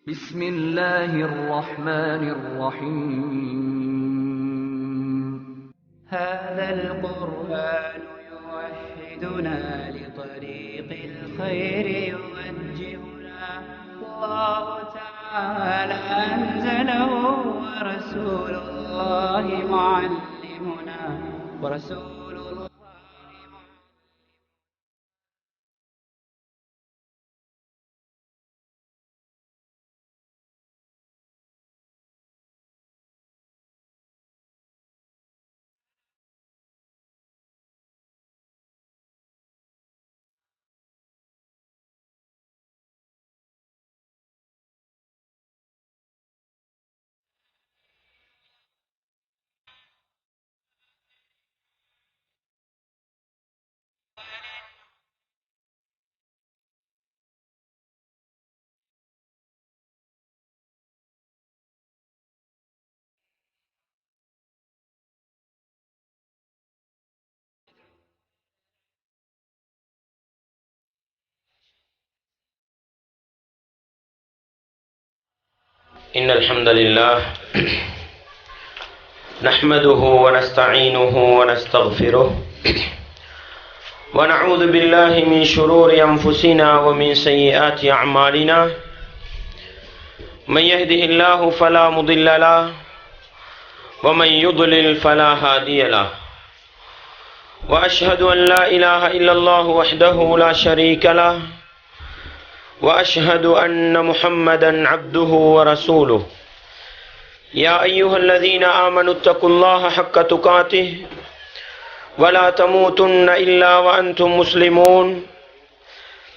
بسم الله الرحمن الرحيم هذا القرآن يوحدنا لطريق الخير يوجهنا الله تعالى أنزله ورسول الله معلمنا ورسول الله إن الحمد لله نحمده ونستعينه ونستغفره ونعوذ بالله من شرور أنفسنا ومن سيئات أعمالنا من يهده الله فلا مضل له ومن يضلل فلا هادي له وأشهد أن لا إله إلا الله وحده لا شريك له وأشهد أن محمدا عبده ورسوله يا أيها الذين آمنوا اتقوا الله حق تقاته ولا تموتن إلا وأنتم مسلمون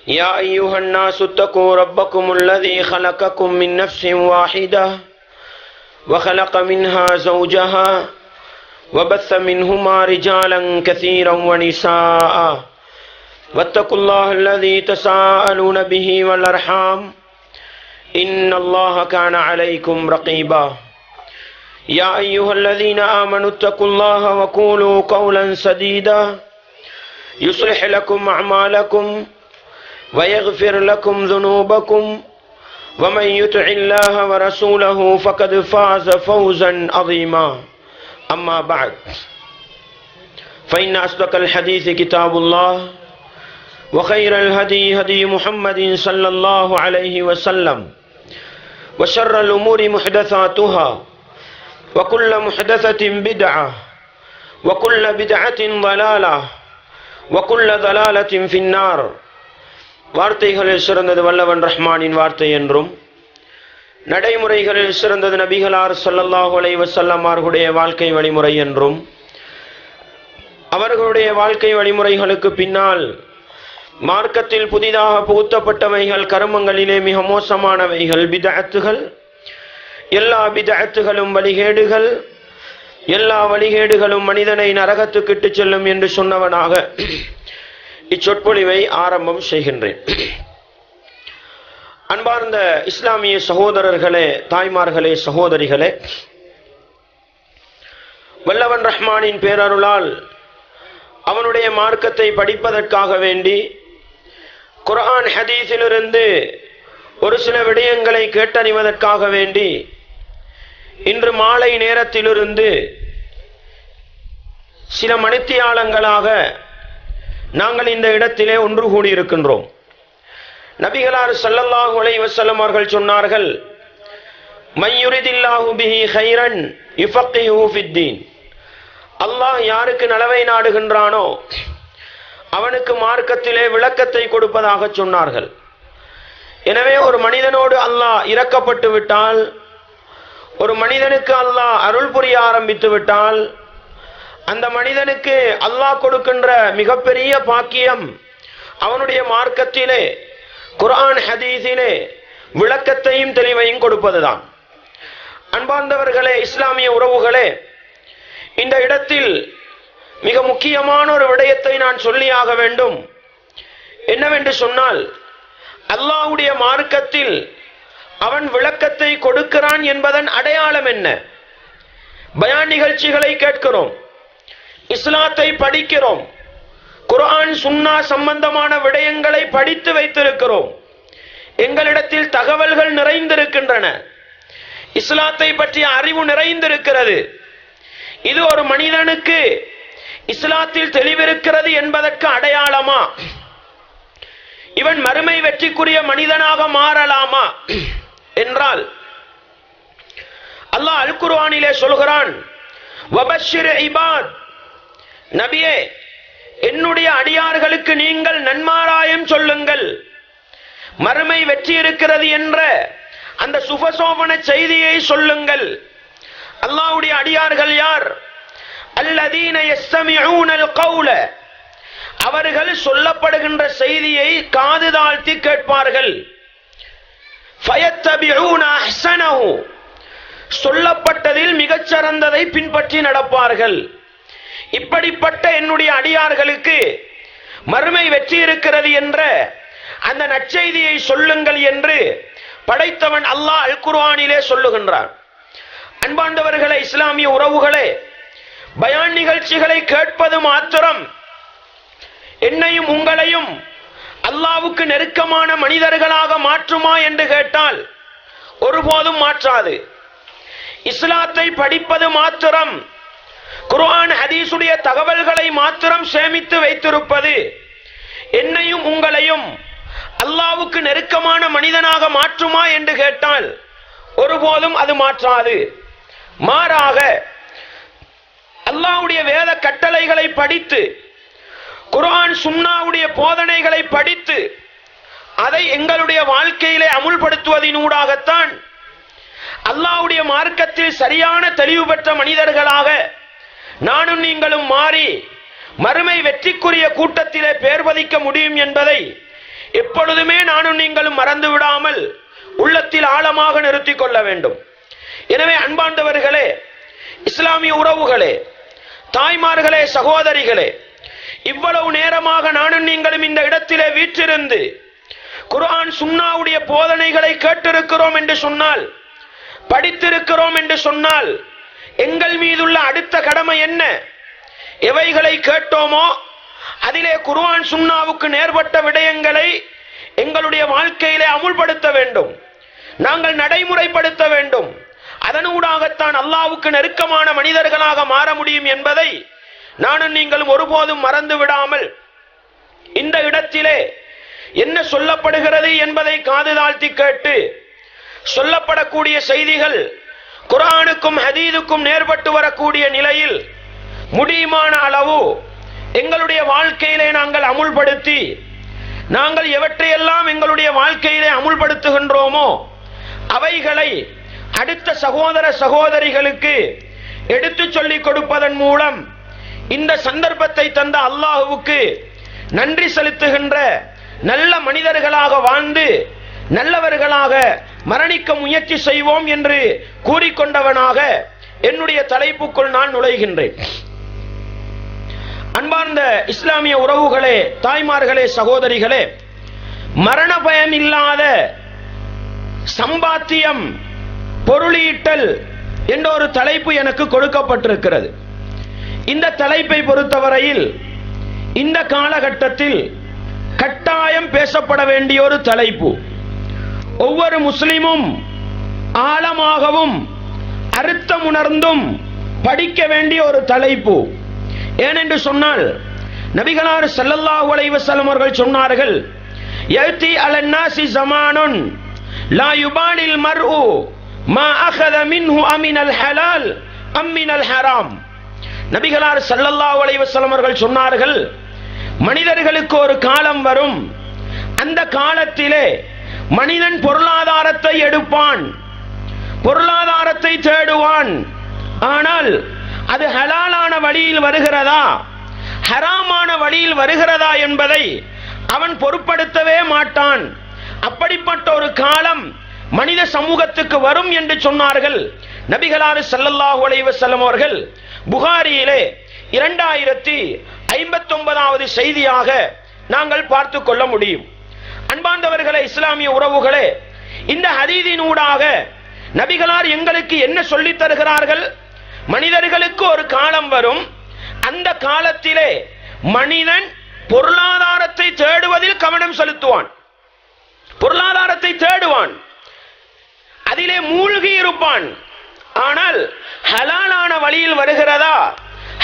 يا أيها الناس اتقوا ربكم الذي خلقكم من نفس واحدة وخلق منها زوجها وبث منهما رجالا كثيرا ونساء واتقوا الله الذي تساءلون به والأرحام إن الله كان عليكم رقيبا يا أيها الذين آمنوا اتقوا الله وقولوا قولا سديدا يصلح لكم أعمالكم ويغفر لكم ذنوبكم ومن يطع الله ورسوله فقد فاز فوزا عظيما أما بعد فإن أصدق الحديث كتاب الله وخير الهدي هدي محمد صلى الله عليه وسلم وشر الأمور محدثاتها وكل محدثة بدعة وكل بدعة ضلالة وكل ضلالة في النار வார்த்தைகளில் சிறந்தது வல்லவன் ரஹ்மானின் வார்த்தை என்றும் நடைமுறைகளில் சிறந்தது நபிகளார் ஸல்லல்லாஹு அலைஹி வஸல்லம் அவர்களுடைய வாழ்க்கை வழிமுறை என்றும் அவர்களுடைய வாழ்க்கை வழிமுறைகளுக்கு பின்னால் மார்க்கத்தில் புதிதாக புகுத்தப்பட்டவைகள் கர்மங்களிலே மிக மோசமானவைகள் பிதஅத்துகள் எல்லா பிதஅத்துகளும் வழிகேடுகள் எல்லா வழிகேடுகளும் மனிதனை நரகத்துக்கு இட்டுச் செல்லும் என்று சொன்னவனாக இச்சொற்பொழிவை ஆரம்பம் செய்கின்றேன். அன்பார்ந்த இஸ்லாமிய சகோதரர்களே, தாய்மார்களே, சகோதரிகளே, வல்லவன் ரஹ்மானின் பேரருளால் அவனுடைய மார்க்கத்தை படிப்பதற்காக வேண்டி குர்ஆன் ஹதீஸிலிருந்து ஒரு சில விடயங்களை கேட்டறிவதற்காக வேண்டி இன்று மாலை நேரத்திலிருந்து சில மணித்தியாலங்களாக நாங்கள் இந்த இடத்திலே ஒன்று கூடியிருக்கின்றோம். நபிகளார் ஸல்லல்லாஹு அலைஹி வஸல்லம் அவர்கள் சொன்னார்கள், மய்யுரிதில்லாஹு பிஹி கைரன் யுஃபக்கிஹு ஃபித்தீன். அல்லாஹ் யாருக்கு நலவை நாடுகின்றானோ அவனுக்கு மார்க்கத்திலே விளக்கத்தை கொடுப்பதாக சொன்னார்கள். எனவே ஒரு மனிதனோடு அல்லாஹ் இரக்கப்பட்டு விட்டால், ஒரு மனிதனுக்கு அல்லாஹ் அருள் புரிய ஆரம்பித்து விட்டால், அந்த மனிதனுக்கு அல்லாஹ் கொடுக்கின்ற மிகப்பெரிய பாக்கியம் அவனுடைய மார்க்கத்திலே குர்ஆன் ஹதீஸிலே விளக்கத்தையும் தெளிவையும் கொடுப்பதுதான். அன்பார்ந்தவர்களே, இஸ்லாமிய உறவுகளே, இந்த இடத்தில் மிக முக்கியமான ஒரு விடயத்தை நான் சொல்லியாக வேண்டும். என்னவென்று சொன்னால், அல்லாஹ்வுடைய மார்க்கத்தில் அவன் விளக்கத்தை கொடுக்கிறான் என்பதன் அடையாளம் என்ன? பயான் நிகழ்ச்சிகளை கேட்கிறோம், இஸ்லாத்தை படிக்கிறோம், குர்ஆன் சுன்னா சம்பந்தமான விடயங்களை படித்து வைத்திருக்கிறோம். எங்களிடத்தில் தகவல்கள் நிறைந்திருக்கின்றன, இஸ்லாத்தை பற்றிய அறிவு நிறைந்திருக்கிறது. இது ஒரு மனிதனுக்கு இஸ்லாத்தில் தெளிவிருக்கிறது என்பதற்கு அடையாளமா? இவன் மறுமை வெற்றிக்குரிய மனிதனாக மாறலாமா என்றால், அல்லாஹ் அல் குர்ஆனிலே சொல்கிறான், வபஷ்ஷிர் இபாத், நபியே என்னுடைய அடியார்களுக்கு நீங்கள் நன்மாராயம் சொல்லுங்கள், மறுமை வெற்றி இருக்கிறது என்ற அந்த சுபசோபன செய்தியை சொல்லுங்கள். அல்லாஹ்வுடைய அடியார்கள் யார்? அல்லதீன யஸ்தமிஊனல் கௌல, அவர்கள் சொல்லப்படுகின்ற செய்தியை காது தாழ்த்தி கேட்பார்கள். ஃபயத்தபிஊன அஹ்ஸனஹு, சொல்லப்பட்டதில் மிகச்சிறந்ததை பின்பற்றி நடப்பார்கள். இப்படிப்பட்ட என்னுடைய அடியார்களுக்கு மறுமை வெற்றி இருக்கிறது என்ற அந்த நற்செய்தியை சொல்லுங்கள் என்று படைத்தவன் அல்லாஹ் அல் குர்ஆனிலே சொல்லுகின்றான். அன்பார்ந்தவர்களே, இஸ்லாமிய உறவுகளே, பயான் நிகழ்ச்சிகளை கேட்பது மாத்திரம் என்னையும் உங்களையும் அல்லாஹ்வுக்கு நெருக்கமான மனிதர்களாக மாற்றுமா என்று கேட்டால் ஒருபோதும் மாற்றாது. இஸ்லாத்தை படிப்பது மாத்திரம், குர்ஆன் ஹதீஸுடைய தகவல்களை மாத்திரம் சேமித்து வைத்திருப்பது என்னையும் உங்களையும் அல்லாஹ்வுக்கு நெருக்கமான மனிதனாக மாற்றுமா என்று கேட்டால் ஒருபோதும் அது மாற்றாது. மாறாக அல்லாஹ்வுடைய வேத கட்டளைகளை படித்து, குர்ஆன் சுன்னாவுடைய போதனைகளை படித்து அதை எங்களுடைய வாழ்க்கையிலே அமுல்படுத்துவதனூடாகத்தான் அல்லாஹ்வுடைய மார்க்கத்தில் சரியான தெளிவு பெற்ற மனிதர்களாக நானும் நீங்களும் மாறி மறுமை வெற்றிக்குரிய கூட்டத்திலே பேர் பதிக்க முடியும் என்பதை எப்பொழுதுமே நானும் நீங்களும் மறந்து விடாமல் உள்ளத்தில் ஆழமாக நிறுத்திக் கொள்ள வேண்டும். எனவே அன்பார்ந்தவர்களே, இஸ்லாமிய உறவுகளே, தாய்மார்களே, சகோதரிகளே, இவ்வளவு நேரமாக நானும் நீங்களும் இந்த இடத்திலே வீற்றிருந்து குர்ஆன் சுன்னாவுடைய போதனைகளை கேட்டிருக்கிறோம் என்று சொன்னால், படித்திருக்கிறோம் என்று சொன்னால், எங்கள் மீதுள்ள அடுத்த கடமை என்ன? எவைகளை கேட்டோமோ அதிலே குர்ஆன் சுன்னாவுக்கு நேர்பட்ட விடயங்களை எங்களுடைய வாழ்க்கையிலே அமுல்படுத்த வேண்டும், நாங்கள் நடைமுறைப்படுத்த வேண்டும். அதனூடாகத்தான் அல்லாஹ்வுக்கு நெருக்கமான மனிதர்களாக மாற முடியும் என்பதை நானும் நீங்களும் ஒருபோதும் மறந்து விடாமல் இந்த இடத்திலே என்ன சொல்லப்படுகிறது என்பதை காது தாழ்த்தி கேட்டு, சொல்லப்படக்கூடிய செய்திகள் குர்ஆனுக்கும் ஹதீஸுக்கும் நேர்பட்டு வரக்கூடிய நிலையில் முடியுமான அளவு எங்களுடைய வாழ்க்கையிலே நாங்கள் அமுல்படுத்தி, நாங்கள் எவற்றையெல்லாம் எங்களுடைய வாழ்க்கையிலே அமுல்படுத்துகின்றோமோ அவைகளை அடுத்த சகோதர சகோதரிகளுக்கு எடுத்து சொல்லிக் கொடுப்பதன் மூலம் இந்த சந்தர்ப்பத்தை தந்த அல்லாஹ்வுக்கு நன்றி செலுத்துகின்ற நல்ல மனிதர்களாக வாழ்ந்து நல்லவர்களாக மரணிக்க முயற்சி செய்வோம் என்று கூறிக்கொண்டவனாக என்னுடைய தலைப்புக்குள் நான் நுழைகின்றேன். அன்பார்ந்த இஸ்லாமிய உறவுகளே, தாய்மார்களே, சகோதரிகளே, மரண பயம் இல்லாத சம்பாத்தியம், பொருளீட்டல் என்ற ஒரு தலைப்பு எனக்கு கொடுக்கப்பட்டிருக்கிறது. இந்த தலைப்பை பொறுத்தவரையில் இந்த காலகட்டத்தில் கட்டாயம் பேசப்பட வேண்டிய ஒரு தலைப்பு, ஒவ்வொரு முஸ்லிமும் ஆழமாகவும் அர்த்தமுணர்ந்தும் படிக்க வேண்டிய ஒரு தலைப்பு. ஏனென்று சொன்னால், நபிகளார் ஸல்லல்லாஹு அலைஹி வஸல்லம் அவர்கள் சொன்னார்கள், யதி அலன்னாசி ஸமானுன் லா யுபாலில் மர்உ மா அகத மின்ஹு அமினல் ஹலால் அம்மினல் ஹராம். நபிகளார் ஸல்லல்லாஹு அலைஹி வஸல்லம் அவர்கள் சொன்னார்கள், மனிதர்களுக்கு ஒரு காலம் வரும், அந்த காலத்திலே மனிதன் பொருளாதாரத்தை எடுப்பான், பொருளாதாரத்தை தேடுவான். ஆனால் அது ஹலாலான வழியில் வருகிறதா, ஹராமான வழியில் வருகிறதா என்பதை அவன் பொருட்படுத்தவே மாட்டான். அப்படிப்பட்ட ஒரு காலம் மனித சமூகத்துக்கு வரும் என்று சொன்னார்கள் நபிகளார் ஸல்லல்லாஹு அலைஹி வஸல்லம் அவர்கள். புகாரியிலே 2059வது செய்தியாக நாங்கள் பார்த்து கொள்ள முடியும். அன்பார்ந்தவர்களே, இஸ்லாமிய உறவுகளே, இந்த ஹதீஸினூடாக நபிகளார் எங்களுக்கு என்ன சொல்லித் தருகிறார்கள்? மனிதர்களுக்கு ஒரு காலம் வரும், அந்த காலத்திலே மனிதன் பொருளாதாரத்தை தேடுவதில் கவனம் செலுத்துவான். பொருளாதாரத்தை தேடுவான், அதிலே மூழ்கி இருப்பான். ஆனால் ஹலாலான வழியில் வருகிறதா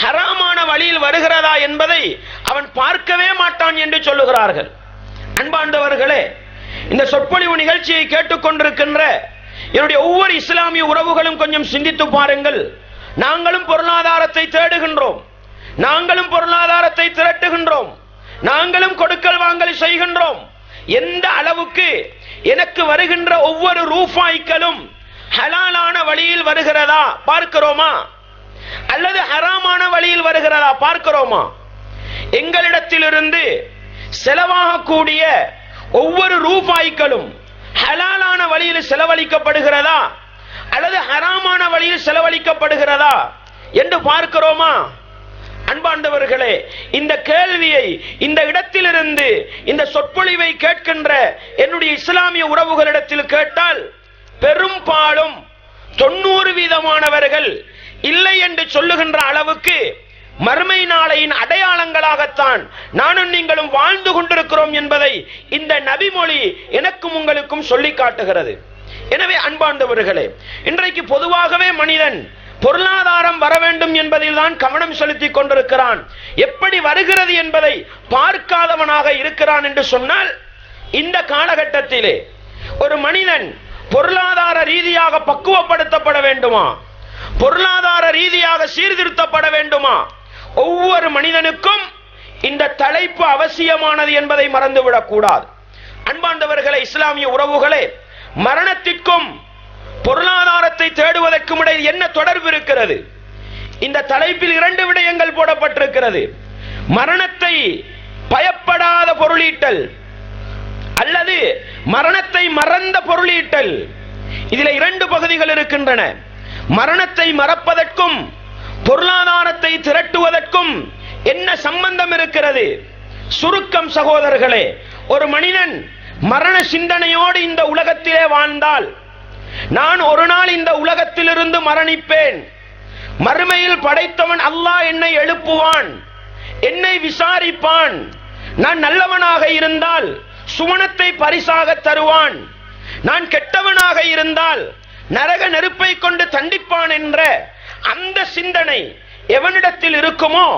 ஹராமான வழியில் வருகிறதா என்பதை அவன் பார்க்கவே மாட்டான் என்று சொல்லுகிறார்கள். அன்பார்ந்தவர்களே, இந்த சொற்பொழிவு நிகழ்ச்சியை கேட்டுக்கொண்டிருக்கின்ற என்னுடைய ஒவ்வொரு இஸ்லாமிய உறவுகளும் கொஞ்சம் சிந்தித்து பாருங்கள். நாங்களும் பொருளாதாரத்தை தேடுகின்றோம், நாங்களும் பொருளாதாரத்தை திரட்டுகின்றோம், நாங்களும் கொடுக்கல் வாங்கல் செய்கின்றோம். எந்த அளவுக்கு எனக்கு வருகின்ற ஒவ்வொரு ரூபாய்களும் ஹலாலான வழியில் வருகிறதா பார்க்கிறோமா, அல்லது ஹராமான வழியில் வருகிறதா பார்க்கிறோமா? எங்களிடத்திலிருந்து செலவாகக்கூடிய ஒவ்வொரு ரூபாய்களும் ஹலாலான வழியில் செலவழிக்கப்படுகிறதா அல்லது ஹராமான வழியில் செலவழிக்கப்படுகிறதா என்று பார்க்கிறோமா? அன்பாண்டவர்களே, இந்த கேள்வியை இந்த இடத்திலிருந்து இந்த சொற்பொழிவை கேட்கின்ற என்னுடைய இஸ்லாமிய உறவுகளிடத்தில் கேட்டால் பெரும்பாலும் 90% இல்லை என்று சொல்லுகின்ற அளவுக்கு மறுமை நாளையின் அடையாளங்களாகத்தான் நானும் நீங்களும் வாழ்ந்து கொண்டிருக்கிறோம் என்பதை இந்த நபிமொழி எனக்கும் உங்களுக்கும் சொல்லி காட்டுகிறது. எனவே அன்பார்ந்தவர்களே, இன்றைக்கு பொதுவாகவே மனிதன் பொருளாதாரம் வர வேண்டும் என்பதில் தான் கவனம் செலுத்திக் கொண்டிருக்கிறான். எப்படி வருகிறது என்பதை பார்க்காதவனாக இருக்கிறான் என்று சொன்னால், இந்த காலகட்டத்திலே ஒரு மனிதன் பொருளாதார ரீதியாக பக்குவப்படுத்தப்பட வேண்டுமா, பொருளாதார ரீதியாக சீர்திருத்தப்பட வேண்டுமா? ஒவ்வொரு மனிதனுக்கும் இந்த தலைப்பு அவசியமானது என்பதை மறந்துவிடக் கூடாது. அன்பார்ந்தவர்களே, இஸ்லாமிய உறவுகளே, மரணத்திற்கும் பொருளாதாரத்தை தேடுவதற்கும் இடையில் என்ன தொடர்பு இருக்கிறது? இந்த தலைப்பில் 2 விடயங்கள் போடப்பட்டிருக்கிறது. மரணத்தை பயப்படாத பொருளீட்டல் அல்லது மரணத்தை மறந்த பொருளீட்டல். இதில் 2 பகுதிகள் இருக்கின்றன. மரணத்தை மறப்பதற்கும் பொருளாதாரத்தை திரட்டுவதற்கும் என்ன சம்பந்தம் இருக்கிறது? சுருக்கம் சகோதரர்களே, ஒரு மனிதன் மரண சிந்தனையோடு இந்த உலகத்திலே வாழ்ந்தால், நான் ஒரு நாள் இந்த உலகத்திலிருந்து மரணிப்பேன், மறுமையில் படைத்தவன் அல்லாஹ் என்னை எழுப்புவான், என்னை விசாரிப்பான், நான் நல்லவனாக இருந்தால் சுவனத்தை பரிசாக தருவான், நான் கெட்டவனாக இருந்தால் நரக நெருப்பை கொண்டு தண்டிப்பான் என்ற அந்த சிந்தனை எவனிடத்தில் இருக்குமோ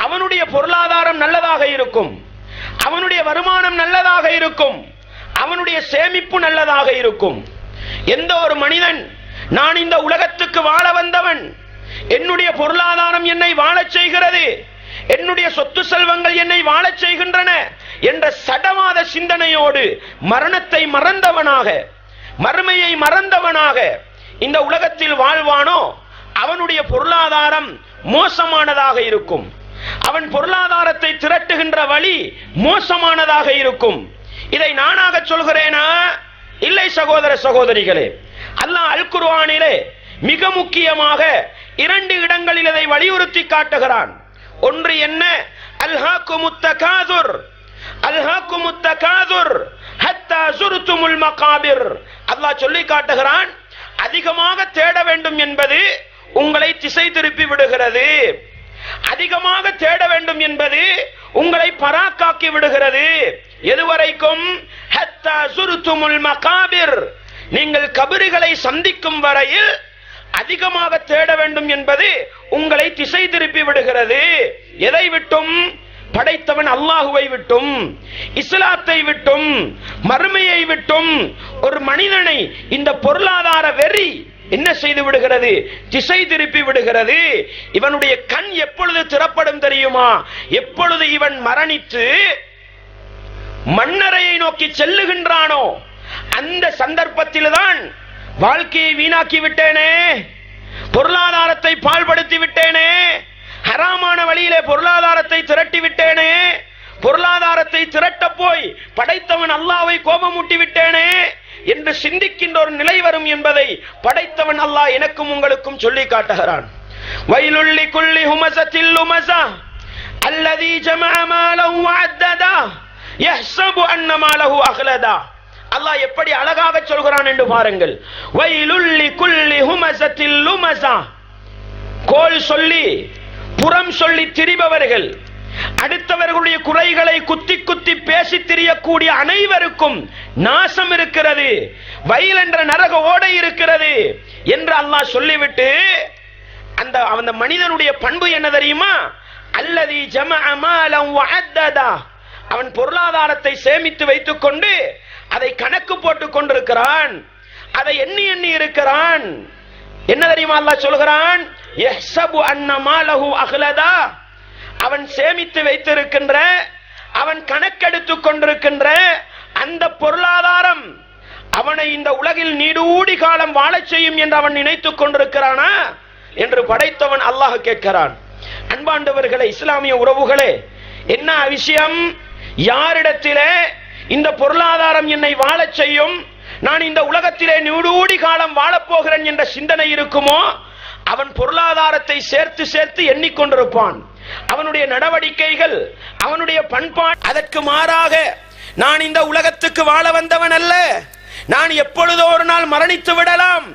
அவனுடைய பொருளாதாரம் நல்லதாக இருக்கும், அவனுடைய வருமானம் நல்லதாக இருக்கும், அவனுடைய சேமிப்பு நல்லதாக இருக்கும். எந்த ஒரு மனிதன் நான் இந்த உலகத்துக்கு வாழ வந்தவன், என்னுடைய பொருளாதாரம் என்னை வாழச் செய்கிறது, என்னுடைய சொத்து செல்வங்கள் என்னை வாழச் செய்கின்றன என்ற சடவாத சிந்தனையோடு மரணத்தை மறந்தவனாக, மறுமையை மறந்தவனாக இந்த உலகத்தில் வாழ்வானோ அவனுடைய பொருளாதாரம் மோசமானதாக இருக்கும், அவன் பொருளாதாரத்தை திரட்டுகின்ற வழி மோசமானதாக இருக்கும். இதை நானாக சொல்கிறேனா? இல்லை சகோதர சகோதரிகளே. அல்லாஹ் அல் குர்ஆனிலே மிக முக்கியமாக 2 இடங்களில் இதை வலியுறுத்தி காட்டுகிறான். ஒன்று என்ன? அல்ஹாக்குமுத் தகாதுர், அல்ஹாக்குமுத் தகாதுர் ஹத்தா ஸுர்துமுல் மகாபிர். அல்லாஹ் சொல்லி காட்டுகிறான், அதிகமாக தேட வேண்டும் என்பது உங்களை திசை திருப்பி விடுகிறது, அதிகமாக தேட வேண்டும் என்பது உங்களை பராக்காக்கி விடுகிறது. எதுவரைக்கும்? ஹத்தா ஸுர்துமுல் மகாபிர், நீங்கள் கபறுகளை சந்திக்கும் வரையில் அதிகமாக தேட வேண்டும் என்பது உங்களை திசை திருப்பி விடுகிறது. எதை விட்டும்? படைத்தவன் அல்லாஹுவை விட்டும், இஸ்லாத்தை விட்டும், மறுமையை விட்டும் ஒரு மனிதனை இந்த பொருளாதார வெறி என்ன செய்து விடுகிறது? திசை திருப்பி விடுகிறது. இவனுடைய கண் எப்பொழுது திறப்படும் தெரியுமா? எப்பொழுது இவன் மரணித்து மண்ணறையை நோக்கி செல்லுகின்றானோ அந்த சந்தர்ப்பத்தில் தான் வாழ்க்கையை வீணாக்கி விட்டேனே, பொருளாதாரத்தை பாழ்படுத்தி விட்டேனே, ஹராமான வழியிலே பொருளாதாரத்தை திரட்டி விட்டேனே, பொருளாதாரத்தை திரட்ட போய் படைத்தவன் அல்லாஹ்வை கோபமூட்டி விட்டேனே என்று சிந்திக்கின்ற ஒரு நிலை வரும் என்பதை படைத்தவன் அல்லாஹ் எனக்கும் உங்களுக்கும் சொல்லி காட்டுகிறான். வயலுல் லிகுல்லி ஹுமஸத்தில் லுமஸா அல்லதி ஜமஅ மாலஹு வஅத்ததா யஹ்ஸபு அன்ன மாலஹு அக்லதா. அல்லாஹ் எப்படி அழகாக சொல்கிறான் என்று பாருங்கள். வயலுல் லிகுல்லி ஹுமஸத்தில் லுமஸா, கோல் சொல்லி புறம் சொல்லி திரிபவர்கள், அடுத்தவர்களுடைய குறைகளை குத்தி குத்தி பேசி திரியக்கூடிய அனைவருக்கும் நாசம் இருக்கிறது, வயல் என்ற நரக ஓடை இருக்கிறது என்று அல்லாஹ் சொல்லிவிட்டு அந்த மனிதனுடைய பண்பு என்ன தெரியுமா? அல்லதி ஜமஅ மாலன் வஅத்ததா, அவன் பொருளாதாரத்தை சேமித்து வைத்துக் கொண்டு அதை கணக்கு போட்டுக் கொண்டிருக்கிறான், அதை எண்ணி எண்ணி இருக்கிறான். என்ன தெரியுமா அல்லாஹ் சொல்கிறான்? யஹ்சபு அன்ன மாலஹு அஹ்லதா, அவன் சேமித்து வைத்திருக்கின்ற, அவன் கணக்கெடுத்துக் கொண்டிருக்கின்ற அந்த பொருளாதாரம் அவனை இந்த உலகில் நீடூடி காலம் வாழச் செய்யும் என்று அவன் நினைத்துக் கொண்டிருக்கிறானா என்று படைத்தவன் அல்லாஹ் கேட்கிறான். அன்பாண்டவர்களே, இஸ்லாமிய உறவுகளே, என்ன விஷயம்? யாரிடத்திலே இந்த பொருளாதாரம் என்னை வாழச் செய்யும், நான் இந்த உலகத்திலே நீடூடி காலம் வாழப்போகிறேன் என்ற சிந்தனை இருக்குமோ அவன் பொருளாதாரத்தை சேர்த்து சேர்த்து எண்ணிக்கொண்டிருப்பான். அவனுடைய நடவடிக்கைகள், அவனுடைய பண்பாடு அதற்கு மாறாக, நான் இந்த உலகத்துக்கு வாழ வந்தவன் அல்ல, நான் எப்பொழுதோ ஒரு நாள் மரணித்து விடலாம்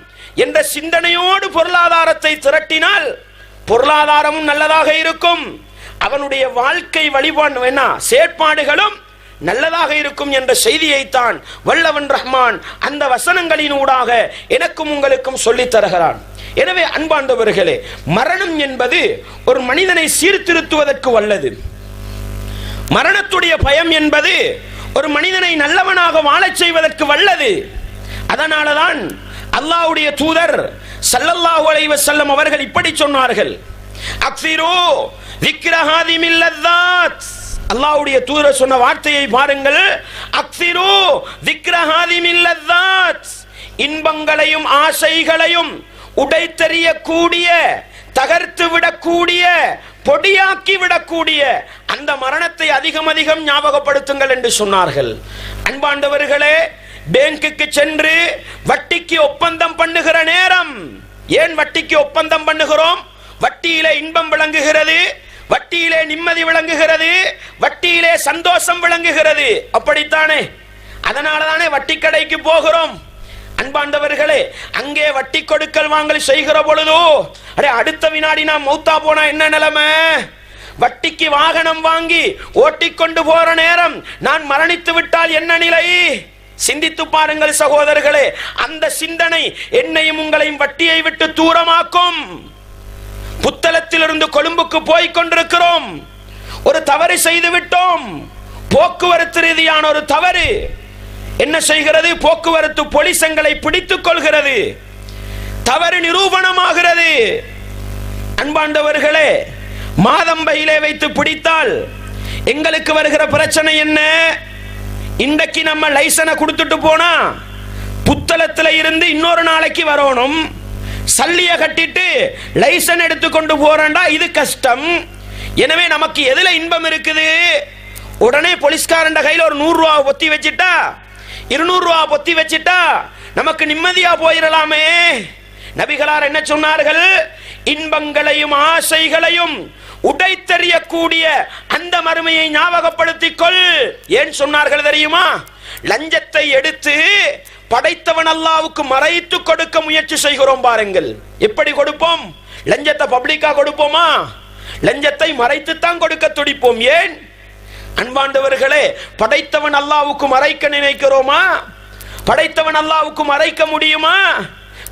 என்ற சிந்தனையோடு பொருளாதாரத்தை திரட்டினால் பொருளாதாரமும் நல்லதாக இருக்கும், அவனுடைய வாழ்க்கை வழிபாடு என்ன செயற்பாடுகளும் நல்லதாக இருக்கும் என்ற செய்தியைத்தான் வல்லவன் ரஹ்மான் அந்த வசனங்களின் ஊடாக எனக்கும் உங்களுக்கும் சொல்லித் தருகிறான். எனவே அன்பாண்டவர்களே, மரணம் என்பது ஒரு மனிதனை சீர்திருத்துவதற்கு வல்லது. மரணத்துடைய பயம் என்பது ஒரு மனிதனை நல்லவனாக வாழச் செய்வதற்கு வல்லது. அதனாலதான் அல்லாஹ்வுடைய தூதர் ஸல்லல்லாஹு அலைஹி வஸல்லம் அவர்கள் இப்படி சொன்னார்கள், அக்ஸிரு ذிக்ர ஹாதிமில் லذாத். அல்லாஹ்வுடைய தூதர் சொன்ன வார்த்தையை பாருங்கள், அக்ஸிரு ذிக்ர ஹாதிமில் லذாத். இன்பங்களையும் ஆசைகளையும் உடைத்தெறியக்கூடிய, தகர்த்து விடக்கூடிய, பொடியாக்கி விடக்கூடிய அந்த மரணத்தை அதிகம் அதிகம் ஞாபகப்படுத்துங்கள் என்று சொன்னார்கள். அன்பாண்டவர்களே, பேங்குக்கு சென்று வட்டிக்கு ஒப்பந்தம் பண்ணுகிற நேரம், ஏன் வட்டிக்கு ஒப்பந்தம் பண்ணுகிறோம்? வட்டியிலே இன்பம் விளங்குகிறது, வட்டியிலே நிம்மதி விளங்குகிறது, வட்டியிலே சந்தோஷம் விளங்குகிறது, அப்படித்தானே? அதனாலதானே வட்டி கடைக்கு போகிறோம். அன்பாண்டவர்களே, அங்கே வட்டி கொடுக்கல் வாங்கல் செய்கிற பொழுது அடுத்த வினாடி நாம் மௌத்தா போனா என்ன நிலைமை? வட்டிக்கு வாகனம் வாங்கி ஓட்டிக்கொண்டு போற நேரம் நான் மரணித்து விட்டால் என்ன நிலை? சிந்தித்து பாருங்கள் சகோதரர்களே. அந்த சிந்தனை என்னையும் உங்களையும் வட்டியை விட்டு தூரமாக்கும். புத்தளத்திலிருந்து கொழும்புக்கு போய் கொண்டிருக்கிறோம், ஒரு தவறு செய்து விட்டோம், போக்குவரத்து ரீதியான ஒரு தவறு. என்ன செய்கிறது? போக்குவரத்து போலீஸ் எங்களை பிடித்துக் கொள்கிறது, தவறு நிரூபணமாகிறது. அன்பாண்டவர்களே, மாதம்பையிலே வைத்து பிடித்தால் எங்களுக்கு வருகிற பிரச்சனை என்ன? இன்றைக்கு நம்ம லைசனை கொடுத்துட்டு போனா புத்தளத்துல இருந்து இன்னொரு நாளைக்கு வரணும், சல்லிய கட்டிட்டு லைசன் எடுத்துக்கொண்டு போறேன்டா, இது கஷ்டம். எனவே நமக்கு எதுல இன்பம் இருக்குது? உடனே போலீஸ்காரன் கையில் ஒரு 100 ரூபா பொத்தி வச்சிட்டா, 200 ரூபா பொத்தி வச்சிட்டா நமக்கு நிம்மதியா போயிடலாமே. நபிகளார் என்ன சொன்னார்கள்? இன்பங்களையும் ஆசைகளையும் உடைத்தெறியக்கூடிய அந்த மறுமையை ஞாபகப்படுத்திக் கொள். ஏன் சொன்னார்கள் தெரியுமா? லஞ்சத்தை எடுத்து படைத்தவன் அல்லாஹ்வுக்கு மறைத்து கொடுக்க முயற்சி செய்கிறோம் பாருங்கள். எப்படி கொடுப்போம்? லஞ்சத்தை பப்ளிக்கா கொடுப்போமா? லஞ்சத்தை மறைத்துத்தான் கொடுக்க துடிப்போம். ஏன்? அன்பாண்டவர்களே, படைத்தவன் அல்லாஹ்வுக்கு மறைக்க நினைக்கிறோமா? படைத்தவன் அல்லாஹ்வுக்கு மறைக்க முடியுமா?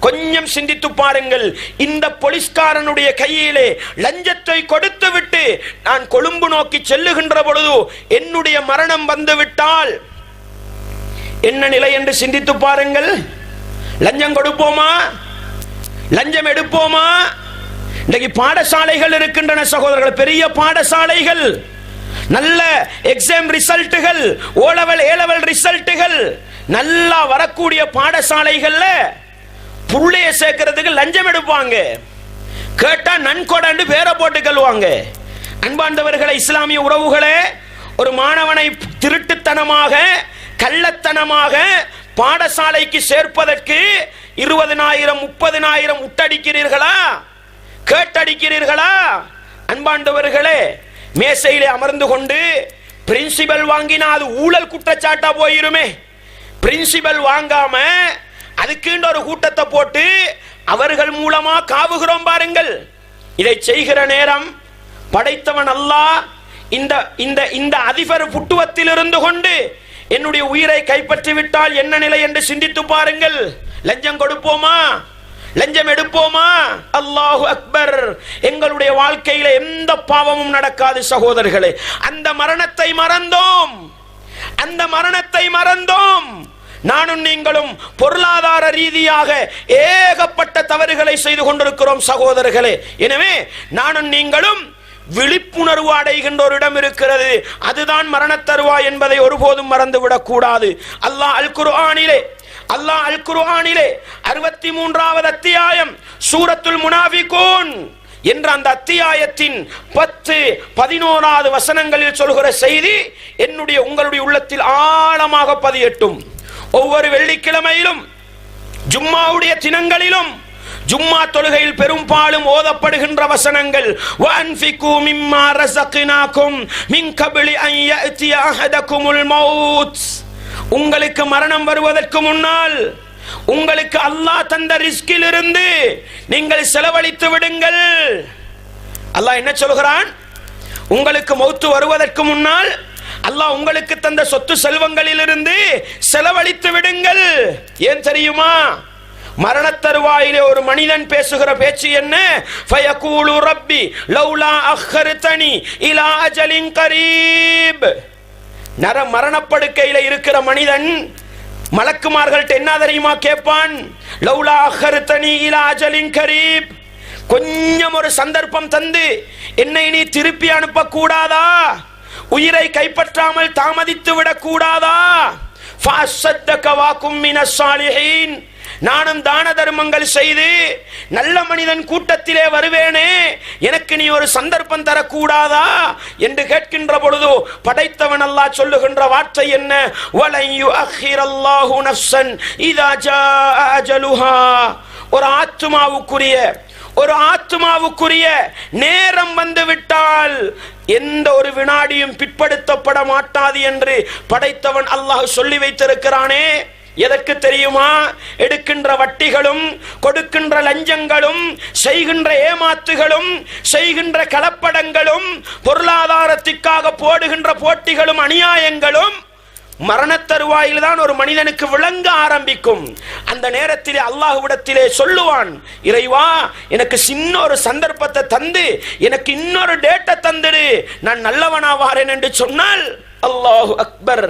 கொஞ்சம் சிந்தித்து பாருங்கள். இந்த போலீஸ்காரனுடைய கையிலே லஞ்சத்தை கொடுத்து விட்டு நான் கொழும்பு நோக்கி செல்லுகின்ற பொழுது என்னுடைய மரணம் வந்து விட்டால் என்ன நிலை என்று சிந்தித்து பாருங்கள். லஞ்சம் கொடுப்போமா? லஞ்சம் எடுப்போமா? இன்றைக்கு பாடசாலைகள் இருக்கின்றன சகோதரர்கள், பெரிய பாடசாலைகள், நல்ல எக்ஸாம் ரிசல்ட்டுகள், ஓ லெவல் ஏ லெவல் ரிசல்ட்டுகள் நல்லா வரக்கூடிய பாடசாலைகள்ல புள்ளைய சேர்க்கிறதுக்கு லஞ்சம் எடுப்பாங்க. கேட்டா நன்கொடாண்டு பேரை போட்டு கல்வாங்க. அன்பாண்டவர்களே, இஸ்லாமிய உறவுகளே, ஒரு மாணவனை திருட்டுத்தனமாக கள்ளத்தனமாக பாடசாலைக்கு சேர்ப்பதற்கு 20,000 30,000 உட்டடிக்கிறீர்களா? கேட்டடிக்கிறீர்களா? அன்பாண்டவர்களே, மேசையிலே அமர்ந்து கொண்டு பிரின்சிபல் வாங்கினா அது ஊழல் குற்றச்சாட்டா போயிருமே. பிரின்சிபல் வாங்காம அதுக்கு ஒரு கூட்டத்தை போட்டு அவர்கள் மூலமா காவுகிறோம் பாருங்கள். இதை செய்கிற நேரம் படைத்தவன் அல்லாஹ் இந்த இந்த இந்த அதிபர் புட்டுவத்தில் இருந்து கொண்டு என்னுடைய உயிரை கைப்பற்றி விட்டால் என்ன நிலை என்று சிந்தித்து பாருங்கள். லஞ்சம் கொடுப்போமா? லஞ்சம் எடுப்போமா? அல்லாஹு அக்பர். எங்களுடைய வாழ்க்கையில எந்த பாவமும் நடக்காது சகோதரர்களே. அந்த மரணத்தை மறந்தோம், அந்த மரணத்தை மறந்தோம். நானும் நீங்களும் பொருளாதார ரீதியாக ஏகப்பட்ட தவறுகளை செய்து கொண்டிருக்கிறோம் சகோதரர்களே. எனவே நானும் நீங்களும் விழிப்புணர்வு அடைகின்ற ஒரு இடம் இருக்கிறது. அதுதான் மரண தருவாய் என்பதை ஒருபோதும் மறந்துவிடக் கூடாது. அல்லாஹ் அல் குர்ஆனிலே 63வது அத்தியாயம் சூரத்துல் முனாஃபிகூன் என்ற அந்த அத்தியாயத்தின் 10-11வது வசனங்களில் சொல்கிற செய்தி என்னுடைய உங்களுடைய உள்ளத்தில் ஆழமாக பதியட்டும். ஒவ்வொரு வெள்ளிக்கிழமையிலும் ஜும்மாவுடைய தினங்களிலும் ஜும்மா தொழுகையில் பெரும்பாலும் ஓதப்படுகின்ற வசனங்கள் வஅன்ஃபிகு மிம்மா ரஸக்னாகும் மின் கப்லி அன் யஅதிய அஹதகுமுல் மௌத். உங்களுக்கு மரணம் வருவதற்கு முன்னால் உங்களுக்கு அல்லாஹ் தந்த ரிஸ்கில் இருந்து நீங்கள் செலவழித்து விடுங்கள். அல்லாஹ் என்ன சொல்கிறான்? உங்களுக்கு மௌத்து வருவதற்கு முன்னால் அல்லாஹ் உங்களுக்கு தந்த சொத்து செல்வங்களில் இருந்து செலவழித்து விடுங்கள். ஏன் தெரியுமா? மரண தருவாயிலே ஒரு மனிதன் பேசுகிற பேச்சு என்ன? ஃபயகூலு ரப்பி லௌலா அஹ்ஹர்தனி இலா அஜலின் கரீப். மரணப்படுக்கையில இருக்கிற மனிதன் மலக்குமார்கள்ட்ட என்ன தெரியுமா கேட்பான்? லௌலா அஹ்ஹர்தனி இலா அஜலின் கரீப். கொஞ்சம் ஒரு சந்தர்ப்பம் தந்து என்னை நீ திருப்பி அனுப்ப கூடாதா? உயிரை கைப்பற்றாமல் தாமதித்து விடக் கூடாதா? ஃபஅஸ்ஸதக வகும் மினஸ் சாலிஹீன். நானும் தான தர்மங்கள் செய்து நல்ல மனிதன் கூட்டத்திலே வருவேனே, எனக்கு நீ ஒரு சந்தர்ப்பம் தரக்கூடாதா என்று கேட்கின்ற பொழுது படைத்தவன் அல்லாஹ் சொல்லுகின்ற வார்த்தை என்ன? வலன் யுஅக்கிரல்லாஹு நஃப்ஸன் இதா ஜாஅ அஜலுஹா. ஒரு ஆத்துமாவுக்குரிய நேரம் வந்து விட்டால் எந்த ஒரு வினாடியும் பிற்படுத்தப்பட மாட்டாது என்று படைத்தவன் அல்லாஹ் சொல்லி வைத்திருக்கிறானே. எதற்கு தெரியுமா? எடுக்கின்ற வட்டிகளும் கொடுக்கின்ற லஞ்சங்களும் செய்கின்ற ஏமாத்துகளும் செய்கின்ற கலப்படங்களும் பொருளாதாரத்திற்காக போடுகின்ற போட்டிகளும் அநியாயங்களும் மரண தருவாயில் தான் ஒரு மனிதனுக்கு விளங்க ஆரம்பிக்கும். அந்த நேரத்திலே அல்லாஹ்விடத்திலே சொல்லுவான், இறைவா எனக்கு சின்ன ஒரு சந்தர்ப்பத்தை தந்து எனக்கு இன்னொரு டேட்டை தந்துடு, நான் நல்லவனாவாரேன் என்று சொன்னால் அல்லாஹு அக்பர்,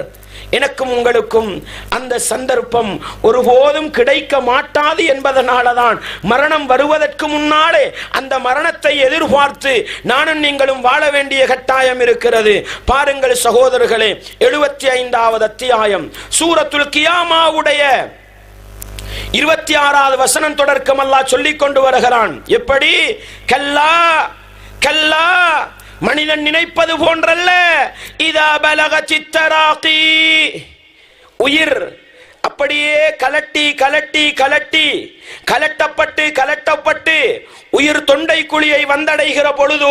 எனக்கும் உங்களுக்கும் அந்த சந்தர்ப்பம் ஒருபோதும் கிடைக்க மாட்டாது என்பதனாலதான் மரணம் வருவதற்கு முன்னாலே அந்த மரணத்தை எதிர்பார்த்து நானும் நீங்களும் வாழ வேண்டிய கட்டாயம் இருக்கிறது. பாருங்கள் சகோதரர்களே, 75வது அத்தியாயம் சூரத்துல் கியாமாவுடைய 26வது வசனம் தொடர்க்கம் அல்லாஹ் சொல்லிக் கொண்டு வருகிறான். எப்படி? கல்லா கல்லா, மனிதன் நினைப்பது போன்றல்ல. இதா பலகத் தராகி, உயிர் அப்படியே கலட்டி கலட்டி கலட்டி கலட்டப்பட்டு உயிர் தொண்டை குழியை வந்தடைகிற பொழுது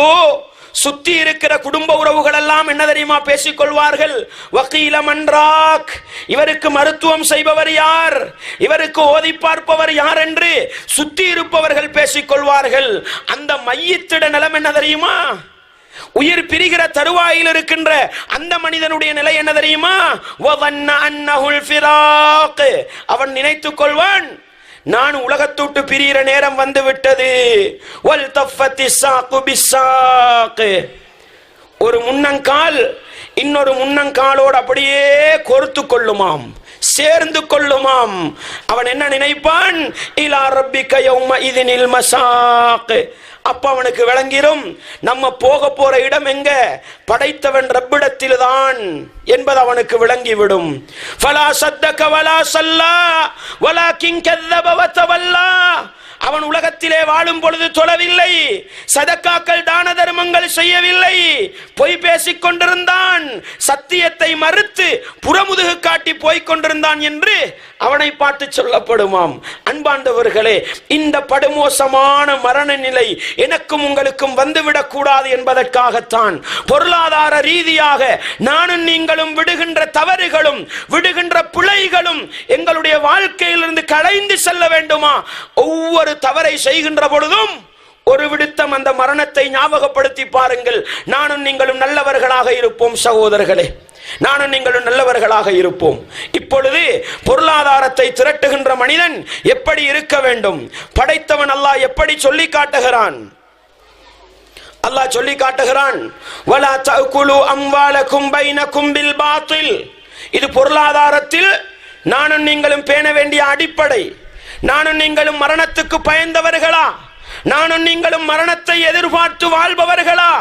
சுத்தி இருக்கிற குடும்ப உறவுகள் எல்லாம் என்ன தெரியுமா பேசிக்கொள்வார்கள்? வக்கீல மன்றாக், இவருக்கு மருத்துவம் செய்பவர் யார், இவருக்கு ஓதி பார்ப்பவர் யார் என்று சுத்தி இருப்பவர்கள் பேசிக்கொள்வார்கள். அந்த மையத்திட நிலம் என்ன தெரியுமா? உயிர் பிரிகிற தருவாயில் இருக்கின்ற அந்த மனிதனுடைய நிலை என்ன தெரியுமா? அவன் நினைத்துக் கொள்வான், நான் உலகத்தூட்டு பிரிகிற நேரம் வந்து விட்டது. ஒரு முன்னங்கால் இன்னொரு முன்னங்காலோடு அப்படியே கோர்த்து கொள்ளுமாம், சேர்ந்து கொள்ளுமாம். அவன் என்ன நினைப்பான்? இலா ரப்பிக யௌம இதினில் மசாக். அப்ப அவனுக்கு விளங்கிரும், நம்ம போக போற இடம் எங்க? படைத்தவன் ரப்பிடத்தில் தான் என்பது அவனுக்கு விளங்கிவிடும். ஃபலா சத்தக வலா ஸல்லா வலாகின் கذب வதவல்லா. அவன் உலகத்திலே வாழும் பொழுது தொழவில்லை, சதக்காக்கள் தான தர்மங்கள் செய்யவில்லை, பொய் பேசிக் கொண்டிருந்தான், சத்தியத்தை மறுத்து புறமுதுகு காட்டி போய்க் கொண்டிருந்தான் என்று அவனை பார்த்து சொல்லப்படுமாம். அன்பாண்டவர்களே, இந்த படுமோசமான மரண நிலை எனக்கும் உங்களுக்கும் வந்துவிடக் கூடாது என்பதற்காகத்தான் பொருளாதார ரீதியாக நானும் நீங்களும் விடுகின்ற தவறுகளும் விடுகின்ற பிழைகளும் எங்களுடைய வாழ்க்கையிலிருந்து களைந்து செல்ல வேண்டுமா? ஒவ்வொரு தவறை செய்கின்ற பொழுதும் ஒரு விடுத்தம் அந்த மரணத்தை ஞாபகப்படுத்தி பாருங்கள். நானும் நீங்களும் நல்லவர்களாக இருப்போம் சகோதரர்களே, நானும் நீங்களும் நல்லவர்களாக இருப்போம். இப்பொழுது பொருளாதாரத்தை திரட்டுகின்ற மனிதன் எப்படி இருக்க வேண்டும்? படைத்தவன் அல்லாஹ் எப்படி சொல்லி காட்டுகிறான்? அல்லாஹ் சொல்லி காட்டுகிறான், வலா தஅகுலு அம்வாலகும் பைனகும் பில் பாத்தில். இது பொருளாதாரத்தில் நானும் நீங்களும் பேண வேண்டிய அடிப்படை. நானும் நீங்களும் மரணத்துக்கு பயந்தவர்களா? நானும் நீங்களும் மரணத்தை எதிர்பார்த்து வாழ்பவர்களா?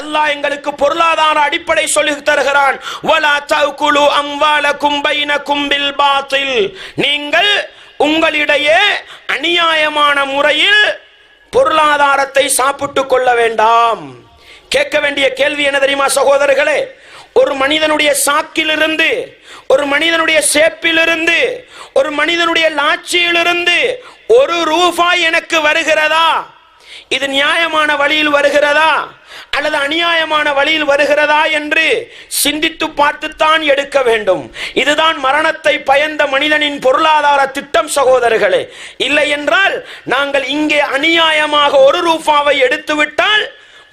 அல்லாஹ் எங்களுக்கு பொருளாதார அடிப்படை சொல்லி தருகிறான். வலா தஅகுலு அம்வாலகும் பைனகும் பில் பாத்தில். நீங்கள் உங்களிடையே அநியாயமான முறையில் பொருளாதாரத்தை சாப்பிட்டுக் கொள்ள வேண்டாம். கேட்க வேண்டிய கேள்வி என்ன தெரியுமா சகோதரர்களே? ஒரு மனிதனுடைய சாக்கிலிருந்து, ஒரு மனிதனுடைய சேப்பிலிருந்து, ஒரு மனிதனுடைய லாட்சியிலிருந்து ஒரு ரூபாய் எனக்கு வருகிறதா? இது நியாயமான வழியில் வருகிறதா அல்லது அநியாயமான வழியில் வருகிறதா என்று சிந்தித்து பார்த்துத்தான் எடுக்க வேண்டும். இதுதான் மரணத்தை பயந்த மனிதனின் பொருளாதார திட்டம் சகோதரர்களே. இல்லை என்றால் நாங்கள் இங்கே அநியாயமாக ஒரு ரூபாவை எடுத்துவிட்டால்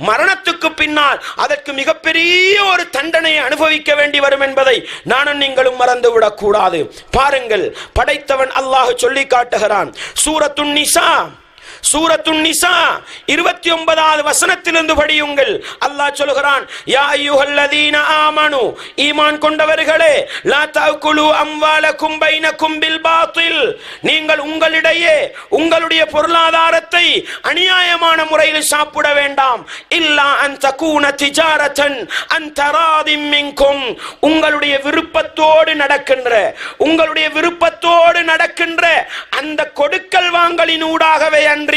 மரணத்துக்கு பின்னால் அதற்கு மிகப்பெரிய ஒரு தண்டனையை அனுபவிக்க வேண்டி வரும் என்பதை நானும் நீங்களும் மறந்துவிடக் கூடாது. பாருங்கள், படைத்தவன் அல்லாஹ் சொல்லி காட்டுகிறான். சூரத்துன் நிசா 29வது வசனத்திலிருந்து படியுங்கள். அல்லாஹ் சொல்கிறான், யா அய்யுஹல்லதீன ஆமனு, ஈமான் கொண்டவர்களே, லா தஅகுலு அம்வாலகும் பைனகும் பில் பாத்தில். நீங்கள் உங்களிடையே உங்களுடைய பொருளாதாரத்தை அநியாயமான முறையில் சாப்பிட வேண்டாம். இல்லா அன் தகூன திஜாரத்தன் அன் தராதிம் மின்கும். உங்களுடைய விருப்பத்தோடு நடக்கின்ற அந்த கொடுக்கல் வாங்கலின் ஊடாகவே அன்று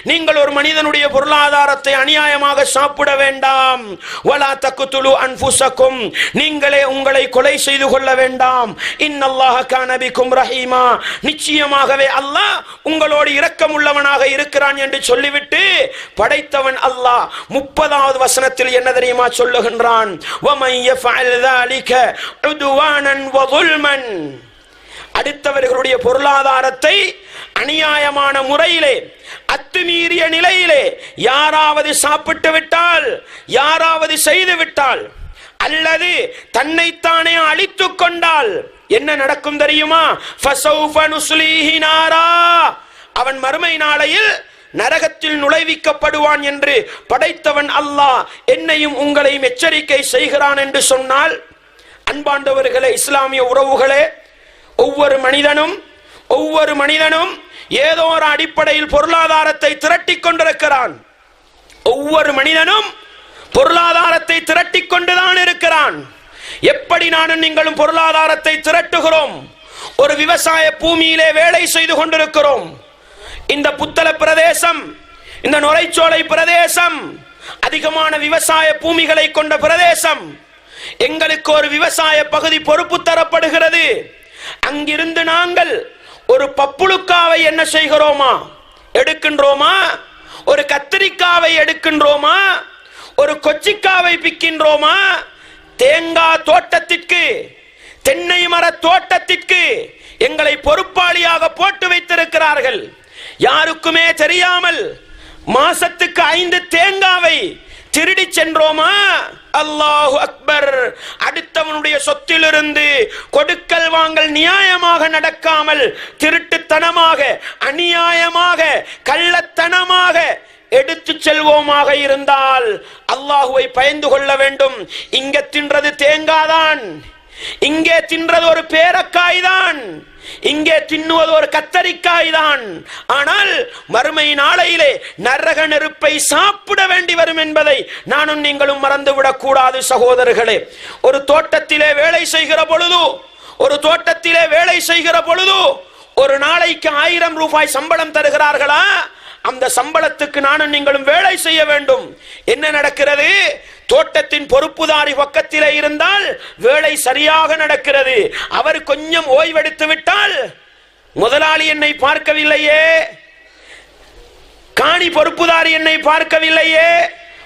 நீங்கள் ஒரு மனிதனுடைய பொருளாதாரத்தை அநியாயமாக சாப்பிட வேண்டாம். வலா தக்துலு அன்ஃபுஸகும். நீங்களே உங்களை கொலை செய்து கொள்ள வேண்டாம். இன்னல்லாஹ கான பிக்கும் ரஹீமா. நிச்சயமாகவே அல்லாஹ் உங்களோடு இரக்கம் உள்ளவனாக இருக்கிறான் என்று சொல்லிவிட்டு படைத்தவன் அல்லாஹ் 30வது வசனத்தில் என்ன தெரியுமா சொல்லுகின்றான்? வமன் யஃஅல் ذلك உதுவானன் வظுல்மன். அடுத்தவர்களுடைய பொருளாதாரத்தை அநியாயமான முறையிலே, அத்துமீறிய நிலையிலே யாராவது சாப்பிட்டு விட்டால், யாராவது செய்து விட்டால், அல்லது தன்னைத்தானே அழித்துக் கொண்டால் என்ன நடக்கும் தெரியுமா? ஃபஸௌஃப நுஸ்லீஹி நாரா. அவன் மறுமை நாளையில் நரகத்தில் நுழைவிக்கப்படுவான் என்று படைத்தவன் அல்லாஹ் என்னையும் உங்களையும் எச்சரிக்கை செய்கிறான் என்று சொன்னால், அன்பாண்டவர்களே, இஸ்லாமிய உறவுகளே, ஒவ்வொரு மனிதனும் ஏதோ ஒரு அடிப்படையில் பொருளாதாரத்தை திரட்டிக் கொண்டிருக்கிறான். ஒவ்வொரு மனிதனும் பொருளாதாரத்தை திரட்டிக் கொண்டுதான் இருக்கிறான். எப்படி நானும் நீங்களும் பொருளாதாரத்தை திரட்டுகிறோம்? ஒரு விவசாய பூமியிலே வேலை செய்து கொண்டிருக்கிறோம். இந்த புத்தள பிரதேசம், இந்த நுரைச்சோலை பிரதேசம் அதிகமான விவசாய பூமிகளை கொண்ட பிரதேசம். எங்களுக்கு ஒரு விவசாய பகுதி பொறுப்பு தரப்படுகிறது. அங்கிருந்து நாங்கள் ஒரு பப்புளுக்காவை என்ன செய்கிறோமா? எடுக்கின்றோமா? ஒரு கத்திரிக்காவை எடுக்கின்றோமா? ஒரு கொச்சிக்காவை பிக்கின்றோமா? தேங்காய் தோட்டத்திற்கு, தென்னை மர தோட்டத்திற்கு எங்களை பொறுப்பாளியாக போட்டு வைத்திருக்கிறார்கள். யாருக்குமே தெரியாமல் மாசத்துக்கு 5 தேங்காவை திருடி சென்றோமா? அல்லாஹு அக்பர். அடுத்தவனுடைய சொத்திலிருந்து கொடுக்கல் வாங்கல் நியாயமாக நடக்காமல் திருட்டுத்தனமாக, அநியாயமாக, கள்ளத்தனமாக எடுத்து செல்வோமாக இருந்தால் அல்லாஹுவை பயந்து கொள்ள வேண்டும். இங்க தின்றது தேங்காய்தான், இங்கே தின்றது ஒரு பேரக்காய் தான், இங்கே தின்னுவது ஒரு கத்தரிக்காய் தான். ஆனால் மறுமை நாளையிலே நரக நெருப்பை சாப்பிட வேண்டி வரும் என்பதை நானும் நீங்களும் மறந்துவிடக் கூடாது சகோதரர்களே. ஒரு தோட்டத்திலே வேலை செய்கிற பொழுது ஒரு நாளைக்கு 1000 ரூபாய் சம்பளம் தருகிறார்களா? அந்த சம்பளத்துக்கு நானும் நீங்களும் வேலை செய்ய வேண்டும். என்ன நடக்கிறது? தோட்டத்தின் பொறுப்புதாரி பக்கத்திலே இருந்தால் வேலை சரியாக நடக்கிறது. அவர் கொஞ்சம் ஓய்வெடுத்து விட்டால், முதலாளி என்னை பார்க்கவில்லையே, காணி பொறுப்புதாரி என்னை பார்க்கவில்லையே,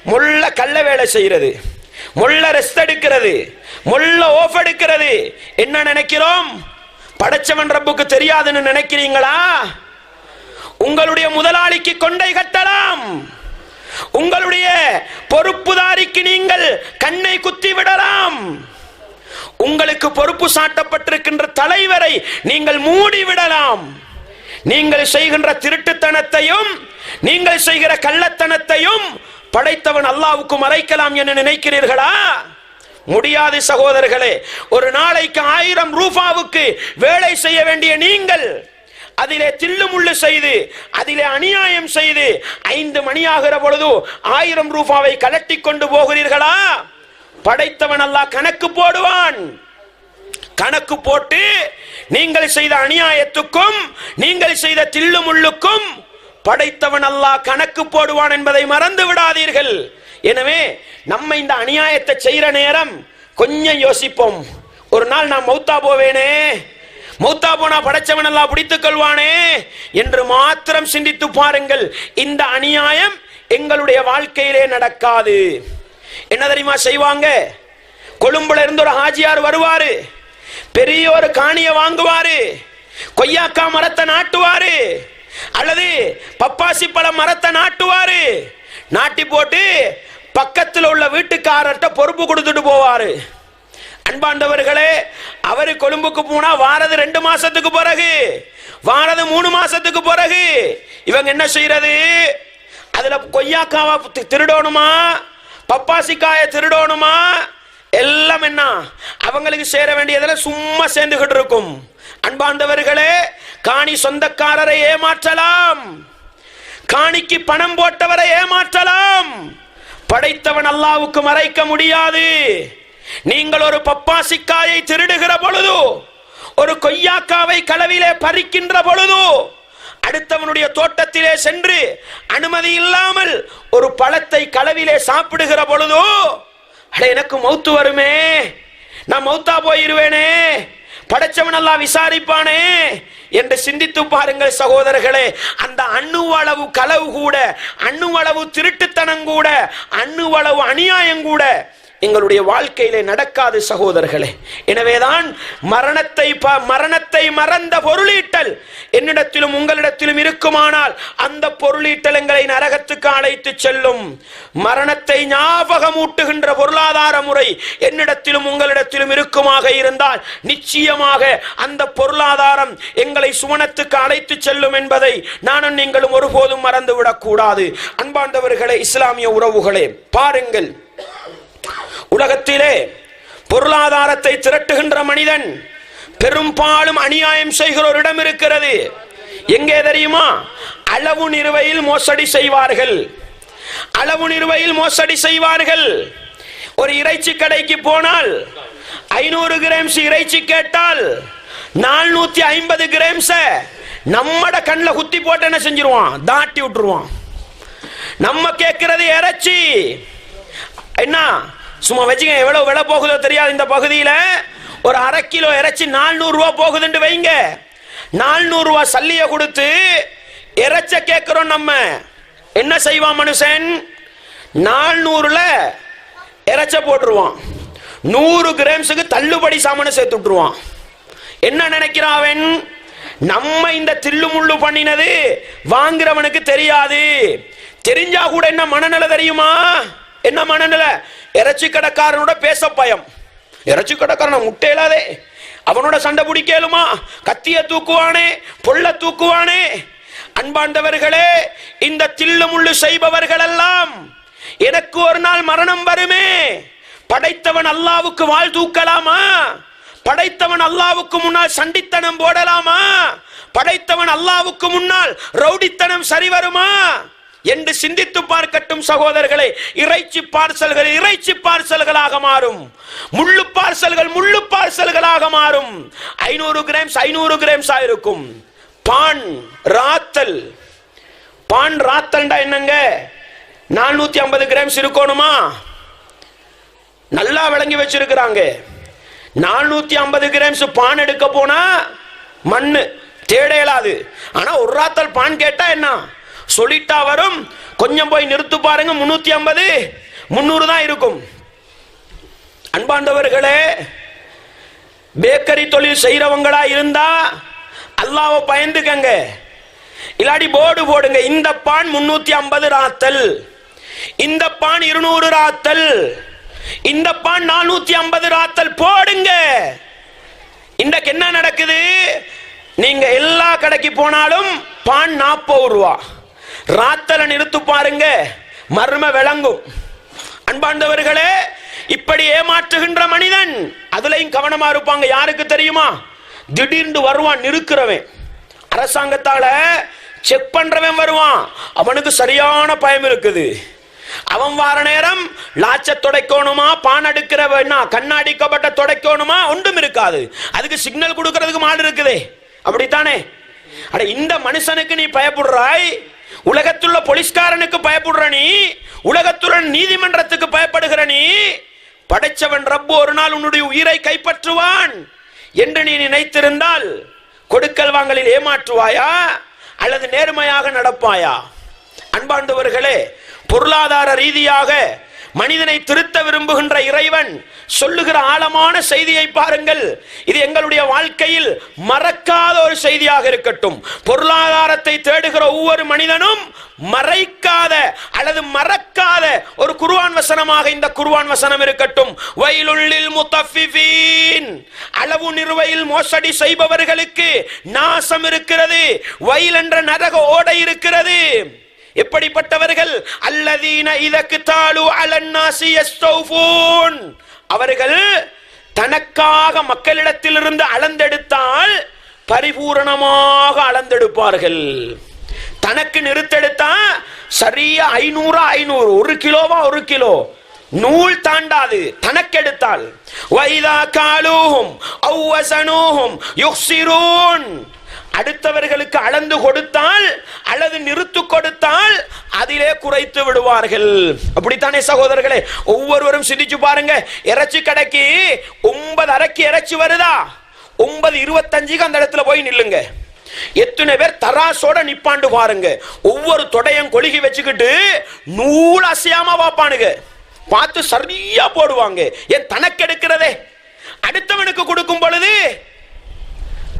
முள்ள கள்ள வேலை செய்கிறது, முள்ள ரெஸ்ட் எடுக்கிறது, முள்ள ஓஃப் எடுக்கிறது. என்ன நினைக்கிறோம்? படைச்சவன் ரப்புக்கு தெரியாதுன்னு நினைக்கிறீங்களா? உங்களுடைய முதலாளிக்கு கொண்டை கட்டலாம், உங்களுடைய பொறுப்புதாரிக்கு நீங்கள் கண்ணை குத்தி விடலாம். உங்களுக்கு பொறுப்பு சாட்டப்பட்டிருக்கின்ற தலைவரை நீங்கள் மூடி விடலாம். நீங்கள் செய்கின்ற திருட்டுத்தனத்தையும் நீங்கள் செய்கிற கள்ளத்தனத்தையும் படைத்தவன் அல்லாஹ்வுக்கு மறைக்கலாம் என்று நினைக்கிறீர்களா? முடியாது சகோதரர்களே. ஒரு நாளைக்கு 1000 ரூபாவுக்கு வேலை செய்ய வேண்டிய நீங்கள் அதிலே தில்லுமுள்ளு செய்து அதிலே அநியாயம் செய்து 5 மணி ஆகிற பொழுது 1000 ரூபாவை கலட்டி கொண்டு போகிறீர்களா? படைத்தவன் அல்லாஹ் கணக்கு போடுவான். கணக்கு போட்டு நீங்கள் செய்த அநியாயத்துக்கும் நீங்கள் செய்த தில்லுமுள்ளுக்கும் படைத்தவன் அல்லாஹ் கணக்கு போடுவான் என்பதை மறந்து விடாதீர்கள். எனவே நம்ம இந்த அநியாயத்தை செய்யற நேரம் கொஞ்சம் யோசிப்போம். ஒரு நாள் நான் மௌத்தா போவேனே, மௌத்தா போனா படைச்சவன் அல்லாஹ் பிடித்துக் கொள்வானே என்று மாத்திரம் சிந்தித்து பாருங்கள். இந்த அநியாயம் எங்களுடைய வாழ்க்கையிலே நடக்காது. என்ன தெரியுமா செய்வாங்க? கொழும்புல இருந்து ஒரு ஹாஜியார் வருவாரு, பெரிய ஒரு காணிய வாங்குவாரு, கொய்யாக்கா மரத்தை நாட்டுவாரு அல்லது பப்பாசி பழ மரத்தை நாட்டுவாரு. நாட்டி போட்டு பக்கத்தில் உள்ள வீட்டுக்காரர்கிட்ட பொறுப்பு கொடுத்துட்டு போவாரு. அன்பாண்டவர்களே, அவரு கொழும்புக்கு போனா வாரது 2 மாசத்துக்கு பிறகு, வாரது 3 மாசத்துக்கு பிறகு இவங்க என்ன செய்யறது? அதுல கொய்யாக்காவை திருடணுமா, பப்பாசிக்காய திருடணுமா, எல்லாம் என்ன அவங்களுக்கு சேர வேண்டியதெல்லாம் சும்மா சேர்ந்துகிட்டு இருக்கும். அன்பாண்டவர்களே, காணி சொந்தக்காரரை ஏமாற்றலாம், காணிக்கு பணம் போட்டவரை ஏமாற்றலாம், படைத்தவன் அல்லாஹ்வுக்கு மறைக்க முடியாது. நீங்கள் ஒரு பப்பாசிக்காயை திருடுகிற பொழுது, ஒரு கொய்யாக்காவை களவிலே பறிக்கின்ற பொழுது, அடுத்தவனுடைய தோட்டத்திலே சென்று அனுமதி இல்லாமல் ஒரு பழத்தை களவிலே சாப்பிடுகிற பொழுது, எனக்கு மௌத்து வருமே, நான் மௌத்தா போயிருவேனே, படைச்சவன் அல்லாஹ் விசாரிப்பானே என்று சிந்தித்து பாருங்கள் சகோதரர்களே. அந்த அணுவளவு களவு கூட, அணுவளவு திருட்டுத்தனம் கூட, அணுவளவு அநியாயம் கூட எங்களுடைய வாழ்க்கையிலே நடக்காது சகோதரர்களே. எனவேதான் மரணத்தை மறந்த பொருளீட்டல் என்னிடத்திலும் உங்களிடத்திலும் இருக்குமானால் அந்த பொருளீட்டல் எங்களை நரகத்துக்கு அழைத்து செல்லும். மரணத்தை ஞாபகமூட்டுகின்ற பொருளாதார முறை என்னிடத்திலும் உங்களிடத்திலும் இருக்குமாக இருந்தால் நிச்சயமாக அந்த பொருளாதாரம் எங்களை சுவனத்துக்கு அழைத்து செல்லும் என்பதை நானும் நீங்களும் ஒருபோதும் மறந்துவிடக் கூடாது. அன்பாண்டவர்களே, இஸ்லாமிய உறவுகளே, பாருங்கள், உலகத்திலே பொருளாதாரத்தை திரட்டுகின்ற மனிதன் பெரும்பாலும் அநியாயம் செய்கிற ஒரு இடம் இருக்கிறது. எங்கே தெரியுமா? அளவு நிறுவையில் மோசடி செய்வார்கள். அளவு நிறுவையில் மோசடி செய்வார்கள். ஒரு இறைச்சி கடைக்கு போனால் 500 கிராம்ஸ் இறைச்சி கேட்டால் 450 கிராம்ஸ் நம்மட கண்ணில் குத்தி போட்டு என்ன செஞ்சிருவான்? தாட்டி விட்டுருவான். நம்ம கேட்கிறது இறைச்சி என்ன சும்மா வச்சுக்க, எவ்வளவு விலை போகுதோ தெரியாது. இந்த பகுதியில ஒரு 1/2 கிலோ இறைச்சி 400 ரூபா போகுதுன்னு வைங்க. 400 ரூபா சல்லிய கொடுத்து இறைச்ச கேட்கிறோம். நம்ம என்ன செய்வான் மனுஷன்? 400ல இறைச்ச போட்டுருவான், 100 கிராம்ஸுக்கு தள்ளுபடி சாமான சேர்த்து விட்டுருவான். என்ன நினைக்கிறான் அவன்? நம்ம இந்த தில்லு முள்ளு பண்ணினது வாங்குறவனுக்கு தெரியாது. தெரிஞ்சா கூட என்ன மனநிலை தெரியுமா? என்ன மனநிலை? இறைச்சி கடைக்காரனோட பேச பயம். இறைச்சி கடைக்காரன் முட்டையிலாதே, அவனோட சண்டை பிடிக்கலுமா? கத்திய தூக்குவானே, பொல்ல தூக்குவானே. அன்பாண்டவர்களே, இந்த தில்லு முள்ளு செய்பவர்கள் எல்லாம் எனக்கு ஒரு நாள் மரணம் வருமே, படைத்தவன் அல்லாஹ்வுக்கு வாள் தூக்கலாமா? படைத்தவன் அல்லாஹ்வுக்கு முன்னால் சண்டித்தனம் போடலாமா? படைத்தவன் அல்லாஹ்வுக்கு முன்னால் ரவுடித்தனம் சரி வருமா என்று சிந்தித்து பார்க்கட்டும் சகோதரர்களே. இறைச்சி பார்சல்கள் இறைச்சி பார்சல்களாக மாறும், முள்ளு பார்சல்கள் முள்ளு பார்சல்களாக மாறும். 500 கிராம்ஸ் 500 கிராம்ஸ் இருக்கும். பான் ராத்தல், பான் ராத்தல்டா என்னங்க? 450 கிராம்ஸ் இருக்கணுமா? நல்லா விளங்கி வச்சிருக்கிறாங்க. 450 கிராம்ஸ் பான் எடுக்க போனா மண்ணு தேட இயலாது. ஆனா ஒரு ராத்தல் பான் கேட்டா என்ன சொல்லிட்டா வரும். கொஞ்சம் போய் நிறுத்து பாருங்க, 350 300 தான் இருக்கும். அன்பாண்டவர்களே, பேக்கரி தொழில் செய்யறவங்களா இருந்தா அல்லாஹ்வை பயந்துக்கங்க. இல்லாடி போர்டு போடுங்க, இந்த பான் 350 ராத்தல், இந்த பான் 200 ராத்தல், இந்த பான் 450 ராத்தல் போடுங்க. இன்றைக்கு என்ன நடக்குது? நீங்க எல்லா கடைக்கு போனாலும் பான் 40 ரூபா, ராத்தலை நிறுத்து பாருங்க, மர்ம விளங்கும். அன்பாண்டவர்களே, இப்படி ஏமாற்றுகின்ற மனிதன் அதுலயும் கவனமா இருப்பாங்க. யாருக்கு தெரியுமா? திடீர்னு வருவான் நிறுக்கிறவன், அரசாங்கத்தால செக் பண்றவன் வருவான், அவனுக்கு சரியான பயம் இருக்குது. அவன் வார நேரம் லாச்ச துடைக்கணுமா, பான் அடுக்கிறவனா கண்ணாடிக்கப்பட்ட துடைக்கணுமா, ஒன்றும் இருக்காது. அதுக்கு சிக்னல் கொடுக்கறதுக்கு மாடு இருக்குதே, அப்படித்தானே? அட, இந்த மனுஷனுக்கு நீ பயப்படுறாய், உலகத்துள்ள போலீஸ்காரனுக்கு பயப்படுற நீ, உலகத்துள்ள நீதிமன்றத்துக்கு பயப்படுகிற நீ, படைச்சவன் ரப்பு ஒரு நாள் உன்னுடைய உயிரை கைப்பற்றுவான் என்று நீ நினைத்திருந்தால் கொடுக்கல் வாங்கலில் ஏமாற்றுவாயா அல்லது நேர்மையாக நடப்பாயா? அன்பாண்டவர்களே, பொருளாதார ரீதியாக மனிதனை திருத்த விரும்புகின்ற இறைவன் சொல்லுகிற ஆழமான செய்தியை பாருங்கள். இது எங்களுடைய வாழ்க்கையில் மறக்காத ஒரு செய்தியாக இருக்கட்டும். பொருளாதாரத்தை தேடுகிற ஒவ்வொரு மனிதனும் மறைக்காத அல்லது மறக்காத ஒரு குர்ஆன் வசனமாக இந்த குர்ஆன் வசனம் இருக்கட்டும். வயலுல் முத்தஃபிஃபீன், அளவு நிறுவையில் மோசடி செய்பவர்களுக்கு நாசம் இருக்கிறது, வயல் என்ற நரக ஓடை இருக்கிறது. எப்படிப்பட்டவர்கள்? அல்லதீன இதக்கு தாலு அலன்னாசி யஸ்தௌஃபூன், அவர்கள் தனக்காக மக்களிடத்திலிருந்து அளந்தெடுத்தால் பரிபூரணமாக அளந்தெடுப்பார்கள். தனக்கு நிறுத்தெடுத்தா சரியா 500 1 கிலோவா 1 கிலோ நூல் தாண்டாது. தனக்கெடுத்தால் வைதா காலூஹும் அவ் வஸனூஹும் யுக்ஸிரூன், அடுத்தவர்களுக்கு அளந்து கொடுத்தால் அல்லது நிறுத்து கொடுத்தால் அதிலே குறைத்து விடுவார்கள். அப்படித்தானே சகோதரர்களே? ஒவ்வொருவரும் சிந்திச்சு பாருங்க. இறைச்சி கடைக்கு 9 அரைக்கு இறைச்சி வருதா, 9:25 அந்த இடத்துல போய் நில்லுங்க. எத்தனை பேர் தராசோட நிப்பாண்டு பாருங்க. ஒவ்வொரு தொடையும் கொழுகி வச்சுக்கிட்டு நூல் அசையாம பாப்பானுங்க, பார்த்து சரியா போடுவாங்க. என் தனக்கு எடுக்கிறதே அடுத்தவனுக்கு கொடுக்கும் பொழுது,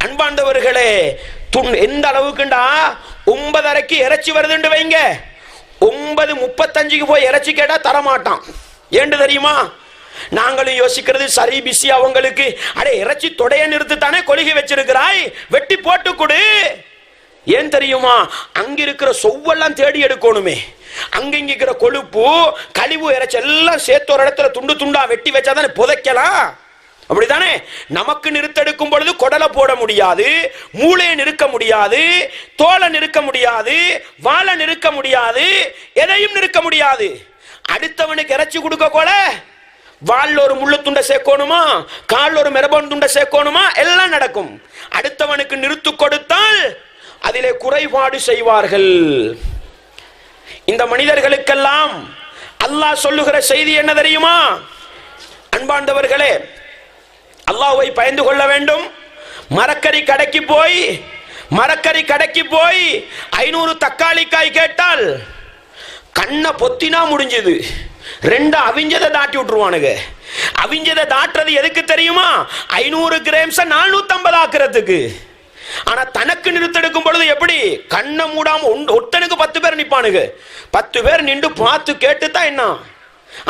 அன்பாண்டவர்களே, எந்த அளவுக்குண்டா 9 அரைக்கு இறைச்சி வருதுன்னு வைங்க, 9:35 போய் இறைச்சி கேட்டா தரமாட்டான். ஏண்டு தெரியுமா? நாங்களும் யோசிக்கிறது சரி, பிஸி அவங்களுக்கு. அடே, இறைச்சி தொடைய நிறுத்து தானே கொழுகி வச்சிருக்கிறாய், வெட்டி போட்டு கொடு. ஏன் தெரியுமா? அங்க இருக்கிற சொவ்வெல்லாம் தேடி எடுக்கணுமே, அங்கிங்க இருக்கிற கொழுப்பு கழிவு இறைச்சி எல்லாம் சேர்த்து ஒரு இடத்துல துண்டு துண்டா வெட்டி வச்சாதானே புதைக்கலாம். அப்படித்தானே? நமக்கு நிறுத்தெடுக்கும் பொழுது குடலை போட முடியாது, மூளையை நிறுக்க முடியாது, தோலை நிறுக்க முடியாது, வாழை நிறுக்க முடியாது, எதையும் நிறுக்க முடியாது. அடுத்தவனுக்கு இறைச்சி கொடுக்க கூட வால்ல ஒரு முள்ளு துண்டை சேர்க்கணுமா, கால் ஒரு மெரபன் துண்டை சேர்க்கணுமா, எல்லாம் நடக்கும். அடுத்தவனுக்கு நிறுத்து கொடுத்தால் அதிலே குறைபாடு செய்வார்கள். இந்த மனிதர்களுக்கெல்லாம் அல்லாஹ் சொல்லுகிற செய்தி என்ன தெரியுமா? அன்பாண்டவர்களே, அல்லாஹ்வை பயந்து கொள்ள வேண்டும். மரக்கறி கடைக்கு போய் 500 தக்காளி காய் கேட்டால் கண்ணை பொத்தினா முடிஞ்சது, 2 அவிஞ்சதை தாட்டி விட்டுருவானுங்க. அவிஞ்சதை தாட்டுறது எதுக்கு தெரியுமா? 500 கிராம்ஸ் 450 ஆக்குறதுக்கு. ஆனா தனக்கு நிறுத்தெடுக்கும் பொழுது எப்படி? கண்ணை மூடாம ஒட்டனுக்கு 10 பேர் நிப்பானுங்க. 10 பேர் நின்று பார்த்து கேட்டுதான் என்ன.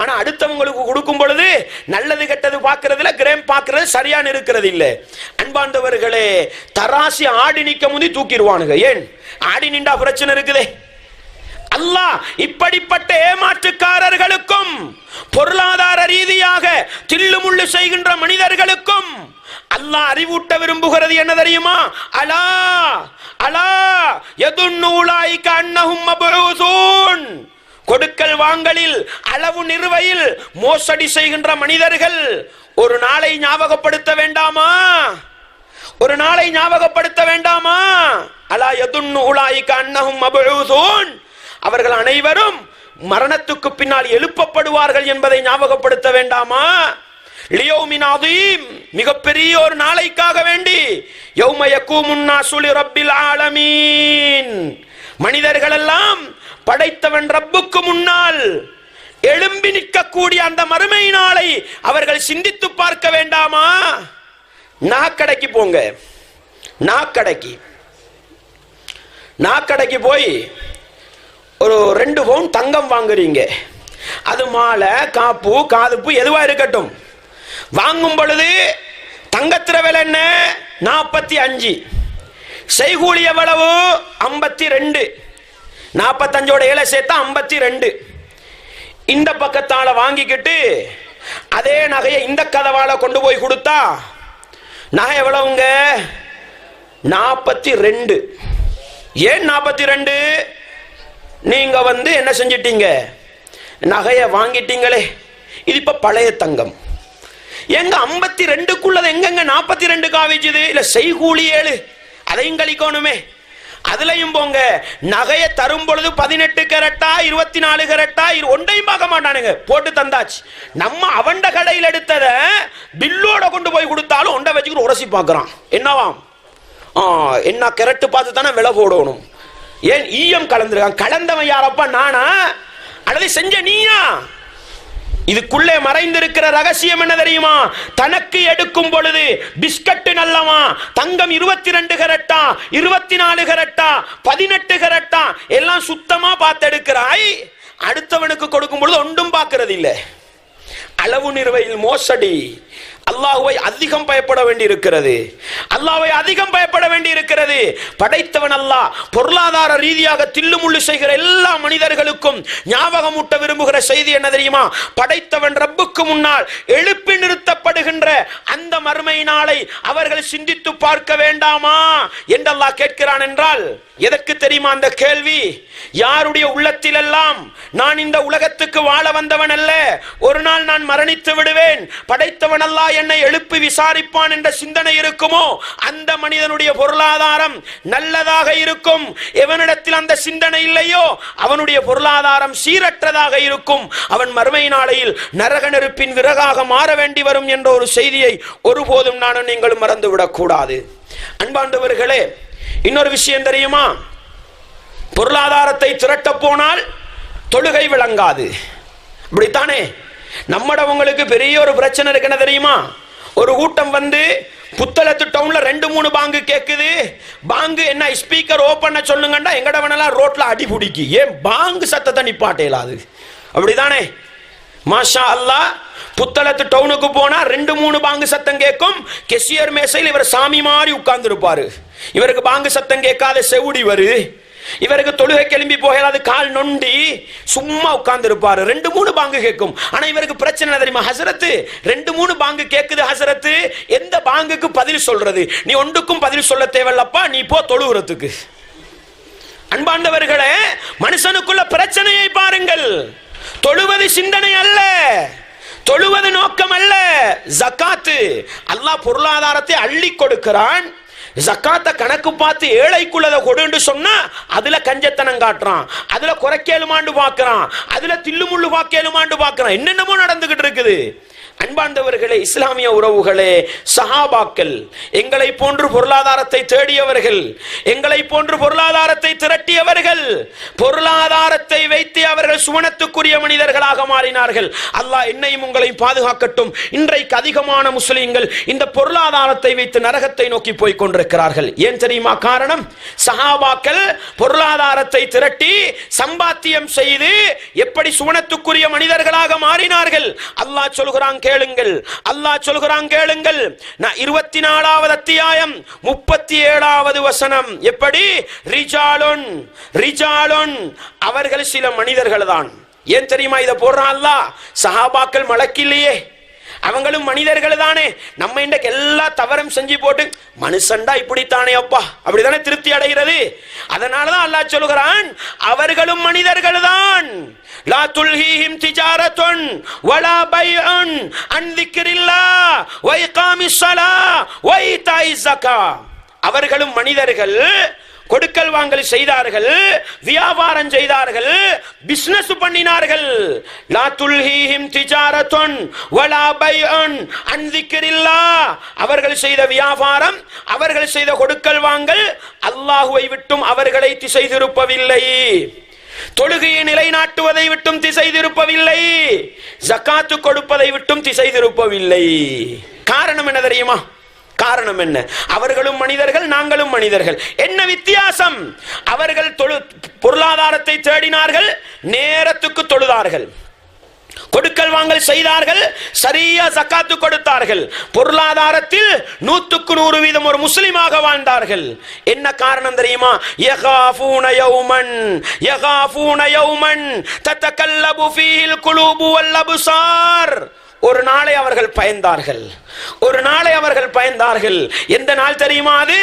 ஆனா அடுத்தவங்களுக்கு கொடுக்கும் பொழுது நல்லது கெட்டது பார்க்கறதுல கிராம் பார்க்கறது சரியான இருக்கிறது இல்ல. அன்பாண்டவர்களே, தராசி ஆடி நிக்க முந்தி தூக்கிடுவானுங்க. ஏன்? ஆடி நின்றா பிரச்சனை இருக்குதே. அல்லாஹ் இப்படிப்பட்ட ஏமாற்றுக்காரர்களுக்கும் பொருளாதார ரீதியாக தில்லுமுள்ளு செய்கின்ற மனிதர்களுக்கும் அல்லாஹ் அறிவூட்ட விரும்புகிறது என்ன தெரியுமா? அலா அலா யதுன்னு உலாயிக அன்னஹும் மபூஸூன், கொடுக்கல் வாங்கலில் அளவு நிறுவையில் மோசடி செய்கின்ற மனிதர்கள் ஒரு நாளை ஞாபகப்படுத்த வேண்டாமா? ஒரு நாளை ஞாபகப்படுத்த வேண்டாமா? அலா யதுன்னு உலாயிக அன்னஹும் மபூஸூன், அவர்கள் அனைவரும் மரணத்துக்கு பின்னால் எழுப்பப்படுவார்கள் என்பதை ஞாபகப்படுத்த வேண்டாமா? லியௌமின் அதீம், மிகப்பெரிய ஒரு நாளைக்காக வேண்டி, யௌம யகூமுன் நாஸு லிரப்பில் ஆலமீன், மனிதர்கள் எல்லாம் படைத்தவன் ரப்புக்கு முன்னால் எழும்பி நிற்கக்கூடிய அந்த மறுமை நாளை அவர்கள் சிந்தித்து பார்க்க வேண்டாமா? நாக்கடைக்கு போங்க. நாக்கடைக்கு போய் ஒரு 2 பவுன் தங்கம் வாங்குறீங்க. அது மாலை, காப்பு, காதுப்பு எதுவா இருக்கட்டும். வாங்கும் பொழுது தங்கத்திர விலை என்ன? 45. செய்கூலி எவ்வளவு? 52. 45ஓட 7 சேர்த்தா 52. இந்த பக்கத்தால வாங்கிக்கிட்டு அதே நகையை இந்த கதவால கொண்டு போய் கொடுத்தா நகை எவ்வளவுங்க? 42. ஏன் 42? நீங்க என்ன செஞ்சிட்டீங்க? நகையை வாங்கிட்டீங்களே. இது இப்ப பழைய தங்கம். எங்க 52க்குள்ளது எங்கெங்க 42 காவிச்சுது? இல்ல செய்கூலி 7, அதையும் கழிக்கணுமே. அதுலயும் போங்க, நகையை தரும் பொழுது 18 கேரட்டா 24 கேரட்டா ஒன்றையும் பார்க்க மாட்டானுங்க, போட்டு தந்தாச்சு. நம்ம அவண்ட கடையில் எடுத்தத பில்லோட கொண்டு போய் கொடுத்தாலும் ஒன்றை வச்சுக்கிட்டு உரசி பார்க்கறான். என்னவாம்? என்ன கேரட்டு பார்த்து தானே விலை போடணும். ஏன் ஈயம் கலந்துருக்கான்? கலந்தவன் யாரப்பா? நானா அல்லது செஞ்ச நீயா? இதுக்குள்ளே மறைந்திருக்கிற ரகசியம் என்ன தெரியுமா? தனக்கு எடுக்கும் பொழுது பிஸ்கட் நல்லவா, தங்கம் 22 கேரட்டா 24 கேரட்டா 18 கேரட்டா எல்லாம் சுத்தமா பார்த்து எடுக்கிறாய். அடுத்தவனுக்கு கொடுக்கும் பொழுது ஒன்றும் பார்க்கறது இல்லை. அளவு நிறுவையில் மோசடி. அல்லாஹ்வை அதிகம் பயப்பட வேண்டி இருக்கிறது. அல்லாஹ்வை அதிகம் பயப்பட வேண்டி இருக்கிறது. படைத்தவன் அல்லாஹ் பொருளாதார ரீதியாக தில்லுமுள்ளு செய்கிற எல்லா மனிதர்களுக்கும் ஞாபகம் ஊட்ட விரும்புகிற செய்தி என்ன தெரியுமா? படைத்தவன் ரப்புக்கு முன்னால் எழுப்பி நிறுத்தப்படுகின்ற அந்த மறுமை நாளை அவர்கள் சிந்தித்து பார்க்க வேண்டாமா என்று அல்லாஹ் கேட்கிறான். என்றால் எதற்கு தெரியுமா அந்த கேள்வி? யாருடைய உள்ளத்தில் எல்லாம் நான் இந்த உலகத்துக்கு வாழ வந்தவன் அல்ல, ஒரு நாள் நான் மரணித்து விடுவேன், படைத்தவன் அல்லாஹ் என்னை எழுப்பி விசாரிப்பான் என்ற சிந்தனை இருக்குமோ அந்த மனிதனுடைய பொருளாதாரம் நல்லதாக இருக்கும். எவனிடத்தில் அந்த சிந்தனை இல்லையோ அவனுடைய பொருளாதாரம் சீரற்றதாக இருக்கும். அவன் மறுமை நாளையில் நரக நெருப்பின் விறகாக மாற வேண்டி வரும் என்ற ஒரு செய்தியை ஒருபோதும் நானும் நீங்களும் மறந்துவிடக் கூடாது. அன்பாண்டவர்களே, இன்னொரு விஷயம் தெரியுமா? பொருளாதாரத்தை திரட்ட போனால் தொழுகை விளங்காது. இப்படித்தானே நம்மடவங்களுக்கு பெரிய ஒரு பிரச்சனை இருக்கு. என்ன தெரியுமா? ஒரு கூட்டம் புத்தளத்து டவுன்ல 2-3 பாங்கு கேக்குது. பாங்கு என்ன ஸ்பீக்கர் ஓபன் சொல்லுங்கண்டா எங்கடவனெல்லாம் ரோட்ல அடி பிடிக்கி. ஏன் பாங்கு சத்தத்தை நிப்பாட்டேலாது? அப்படிதானே? மாஷா அல்லாஹ். புத்தளத்து டவுனுக்கு போனா 2-3 பாங்கு சத்தம் கேட்கும். கெசியர் மேசையில் இவர் சாமி மாதிரி உட்கார்ந்து இருப்பாரு. இவருக்கு பாங்கு சத்தம் கேட்காத செவுடி வருது. இவருக்கு தொழுகை கிளம்பி போகலாது, கால் நொண்டி சும்மா உட்கார்ந்து இருப்பாரு. 2-3 பாங்கு கேட்கும். ஆனா இவருக்கு பிரச்சனை தெரியுமா? ஹசரத்து 2-3 பாங்கு கேக்குது ஹசரத்து, எந்த பாங்குக்கு பதில் சொல்றது? நீ ஒன்றுக்கும் பதில் சொல்ல தேவையில்லப்பா, நீ போ தொழுகிறதுக்கு. அன்பாண்டவர்களே, மனுஷனுக்குள்ள பிரச்சனையை பாருங்கள். தொழுவது சிந்தனை அல்ல, தொழுவது நோக்கம் அல்ல. ஜகாத்து அல்லாஹ் பொருளாதாரத்தை அள்ளி கொடுக்கிறான். ஜக்காத்த கணக்கு பார்த்து ஏழைக்குள்ளதை கொடுன்னு சொன்னா அதுல கஞ்சத்தனம் காட்டுறான், அதுல குறைக்கேலுமாண்டு பார்க்கிறான், அதுல தில்லுமுள்ளு வாக்கேலுமாண்டு பார்க்கிறான். என்னென்னமோ நடந்துகிட்டு இருக்குது. அன்பார்ந்தவர்களே, இஸ்லாமிய உறவுகளே, சஹாபாக்கள் எங்களை போன்று பொருளாதாரத்தை தேடியவர்கள், எங்களை போன்று பொருளாதாரத்தை திரட்டியவர்கள், பொருளாதாரத்தை வைத்து அவர்கள் சுவனத்துக்குரிய மனிதர்களாக மாறினார்கள். அல்லாஹ் என்னையும் உங்களையும் பாதுகாக்கட்டும். இன்றைக்கு அதிகமான முஸ்லிம்கள் இந்த பொருளாதாரத்தை வைத்து நரகத்தை நோக்கி போய் கொண்டிருக்கிறார்கள். ஏன் தெரியுமா காரணம்? சஹாபாக்கள் பொருளாதாரத்தை திரட்டி சம்பாத்தியம் செய்து எப்படி சுவனத்துக்குரிய மனிதர்களாக மாறினார்கள். அல்லாஹ் சொல்கிறான் கேளுங்கள், அல்லாஹ் சொல்கிறான் கேளுங்கள். 24வது அத்தியாயம் 37வது வசனம். எப்படி? ரிஜாலுன் ரிஜாலுன், அவர்கள் சில மனிதர்கள் தான். ஏன் தெரியுமா இதை போடுறான் அல்லாஹ்? சஹாபாக்கள் மலக்கில்லையே, அவங்களும் மனிதர்கள் தானே. நம்ம இன்றைக்கு எல்லா தவறும் செஞ்சு போட்டு மனுஷன்டா இப்படித்தானே அப்பா அப்படித்தானே திருப்தி அடைகிறது. அதனாலதான் அல்லாஹ் சொல்கிறான் அவர்களும் மனிதர்கள் தான். லா துல்ஹீஹிம் திஜாரத்துன் வலா பைஉன் அன் திக்ரில்லாஹ் வ இகாமிஸ் ஸலாஹ் வ ஈதாஇஸ் ஸகாத். அவர்களும் மனிதர்கள், கொடுக்கல் வாங்கல் செய்தார்கள், வியாபாரம் செய்தார்கள், பிசினஸ் பண்ணினார்கள். லா துல்ஹீஹிம் திஜாரத்துன் வலா பைஉன் அன் திக்ரில்லாஹ், அவர்கள் செய்த வியாபாரம், அவர்கள் செய்த கொடுக்கல் வாங்கல் அல்லாஹ்வை விட்டும் அவர்களை திசை திருப்பவில்லை. தொழுகையை நிலைநாட்டுவதை விட்டும் திசை திருப்பவில்லை. ஜகாத்து கொடுப்பதை விட்டும் திசை திருப்பவில்லை. காரணம் என்ன தெரியுமா? காரணம் என்ன? அவர்களும் மனிதர்கள், நாங்களும் மனிதர்கள். என்ன வித்தியாசம்? அவர்கள் பொருளாதாரத்தை தேடினார்கள், நேரத்துக்கு தொழுதார்கள், கொடுக்கல் வாங்கல் செய்தார்கள், சரியா ஜக்காத்து கொடுத்தார்கள், பொருளாதாரத்தில் 100% ஒரு முஸ்லிமாக வாழ்ந்தார்கள். என்ன காரணம் தெரியுமா? யகாஃபூன யௌமன் ததகல்லபு ஃபீஹில் குலூபு வல் அப்சார். ஒரு நாளை அவர்கள் பயந்தார்கள், ஒரு நாளை அவர்கள் பயந்தார்கள். எந்த நாள் தெரியுமா? அது